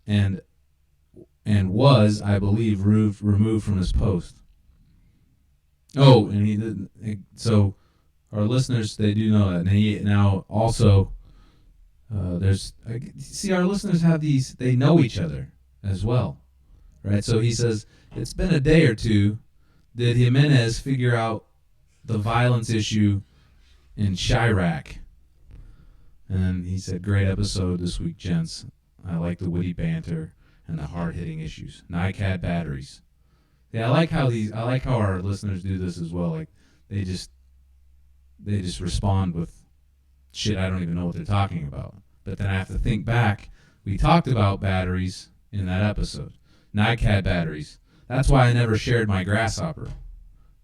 Speaker 2: and was, I believe, removed from his post. Oh, and he didn't. So our listeners, they do know that. And he now also, our listeners have these, they know each other as well, right? So he says, it's been a day or two. Did Jimenez figure out the violence issue in Chirac? And he said, great episode this week, gents. I like the witty banter and the hard-hitting issues. NiCad batteries. Yeah, I like how our listeners do this as well. Like they just respond with shit I don't even know what they're talking about. But then I have to think back. We talked about batteries in that episode. NiCad batteries. That's why I never shared my Grasshopper.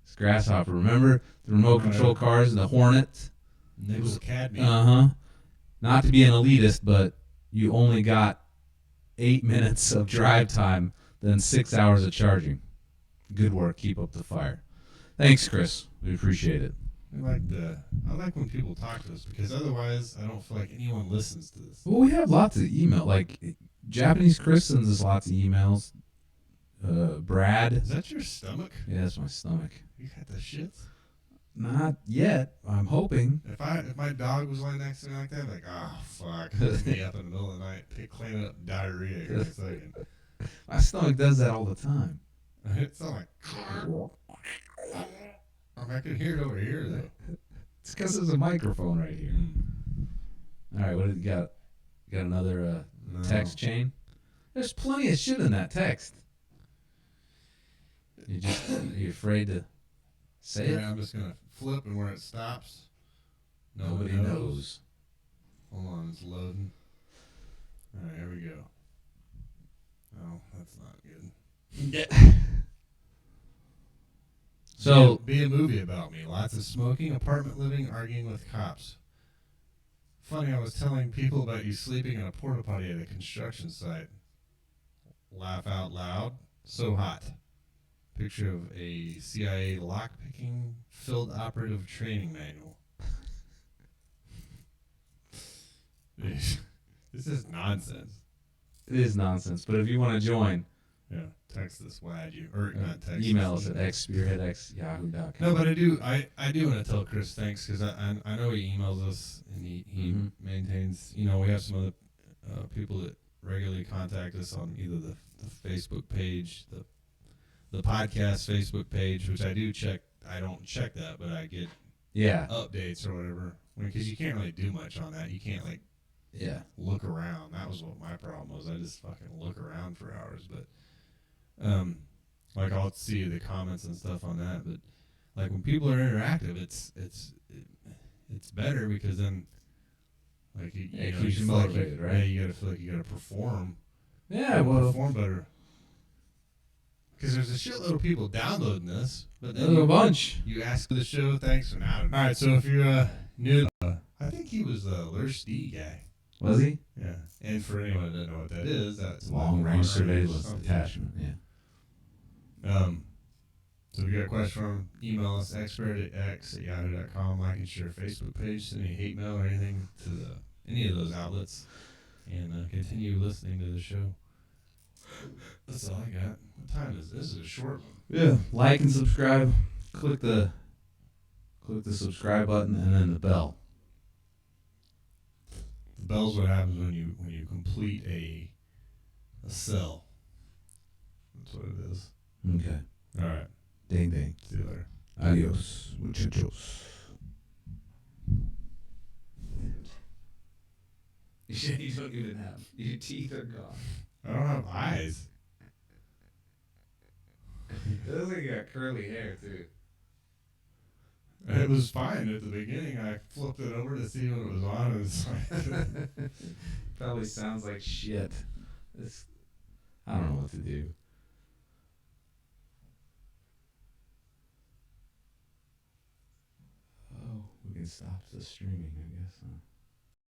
Speaker 2: It's Grasshopper. Remember the remote control cars, the Hornet?
Speaker 1: Nickel cadmium.
Speaker 2: Not to be an elitist, but you only got 8 minutes of drive time, then 6 hours of charging. Good work. Keep up the fire. Thanks, Chris. We appreciate it.
Speaker 1: I like when people talk to us because otherwise I don't feel like anyone listens to this.
Speaker 2: Well, we have lots of email. Like Japanese Chris sends us lots of emails. Brad.
Speaker 1: Is that your stomach?
Speaker 2: Yeah, that's my stomach.
Speaker 1: You got the shits?
Speaker 2: Not yet. I'm hoping.
Speaker 1: If my dog was laying next to me like that, I'd be like, oh fuck, hit me up in the middle of the night, cleaning up diarrhea here in a second.
Speaker 2: My stomach does that all the time.
Speaker 1: It's not like. I can hear it over here though.
Speaker 2: It's because there's a microphone right here. All right, what did you got? Got another text chain? There's plenty of shit in that text. You're afraid to say it?
Speaker 1: I'm just gonna flip, and where it stops,
Speaker 2: nobody knows.
Speaker 1: Hold on, it's loading. All right, here we go. Oh, that's not good.
Speaker 2: Yeah. So
Speaker 1: be a movie about me. Lots of smoking, apartment living, arguing with cops. Funny, I was telling people about you sleeping in a porta potty at a construction site. laugh out loud. So hot. Picture of a CIA lockpicking field operative training manual. This is nonsense.
Speaker 2: It is nonsense. But if you want to join,
Speaker 1: Yeah, text us WAD you or not text.
Speaker 2: email us at xspearhead@yahoo.com.
Speaker 1: No, but I do want to tell Chris thanks because I know he emails us and he maintains. You know, we have some other people that regularly contact us on either the Facebook page, the podcast Facebook page, which I do check. I don't check that, but I get updates or whatever. Because you can't really do much on that. You can't look around. That was what my problem was. I just fucking look around for hours. But like I'll see the comments and stuff on that. But like when people are interactive, it's better because then like you know,
Speaker 2: keeps you
Speaker 1: feel like
Speaker 2: motivated, right?
Speaker 1: Yeah, you gotta feel like you gotta perform.
Speaker 2: Yeah, well,
Speaker 1: perform better. Because there's a shitload of people downloading this, but then
Speaker 2: there's a bunch.
Speaker 1: You ask for the show, thanks for now. All right, so if you're new, I think he was the Lurch D guy.
Speaker 2: Was he?
Speaker 1: Yeah, and for anyone that doesn't know what that is, that's
Speaker 2: Long range surveillance detachment. Yeah.
Speaker 1: So if you got a question from him, email us expertx@yahoo.com. Like and share Facebook page, send any hate mail or anything to any of those outlets, and continue listening to the show. That's all I got. What time is this? This is a short one.
Speaker 2: Yeah. Like and subscribe. Click the subscribe button and then the bell.
Speaker 1: The bell's what happens when you complete a cell. That's what it is.
Speaker 2: Okay.
Speaker 1: All right.
Speaker 2: Ding ding.
Speaker 1: See you later.
Speaker 2: Adios, muchachos. You don't even have. Your teeth are gone.
Speaker 1: I don't have eyes.
Speaker 2: It looks like you got curly hair too.
Speaker 1: It was fine at the beginning. I flipped it over to see what it was on. It was like
Speaker 2: Probably sounds like shit. I don't know what to do. Oh, we can stop the streaming, I guess. Huh?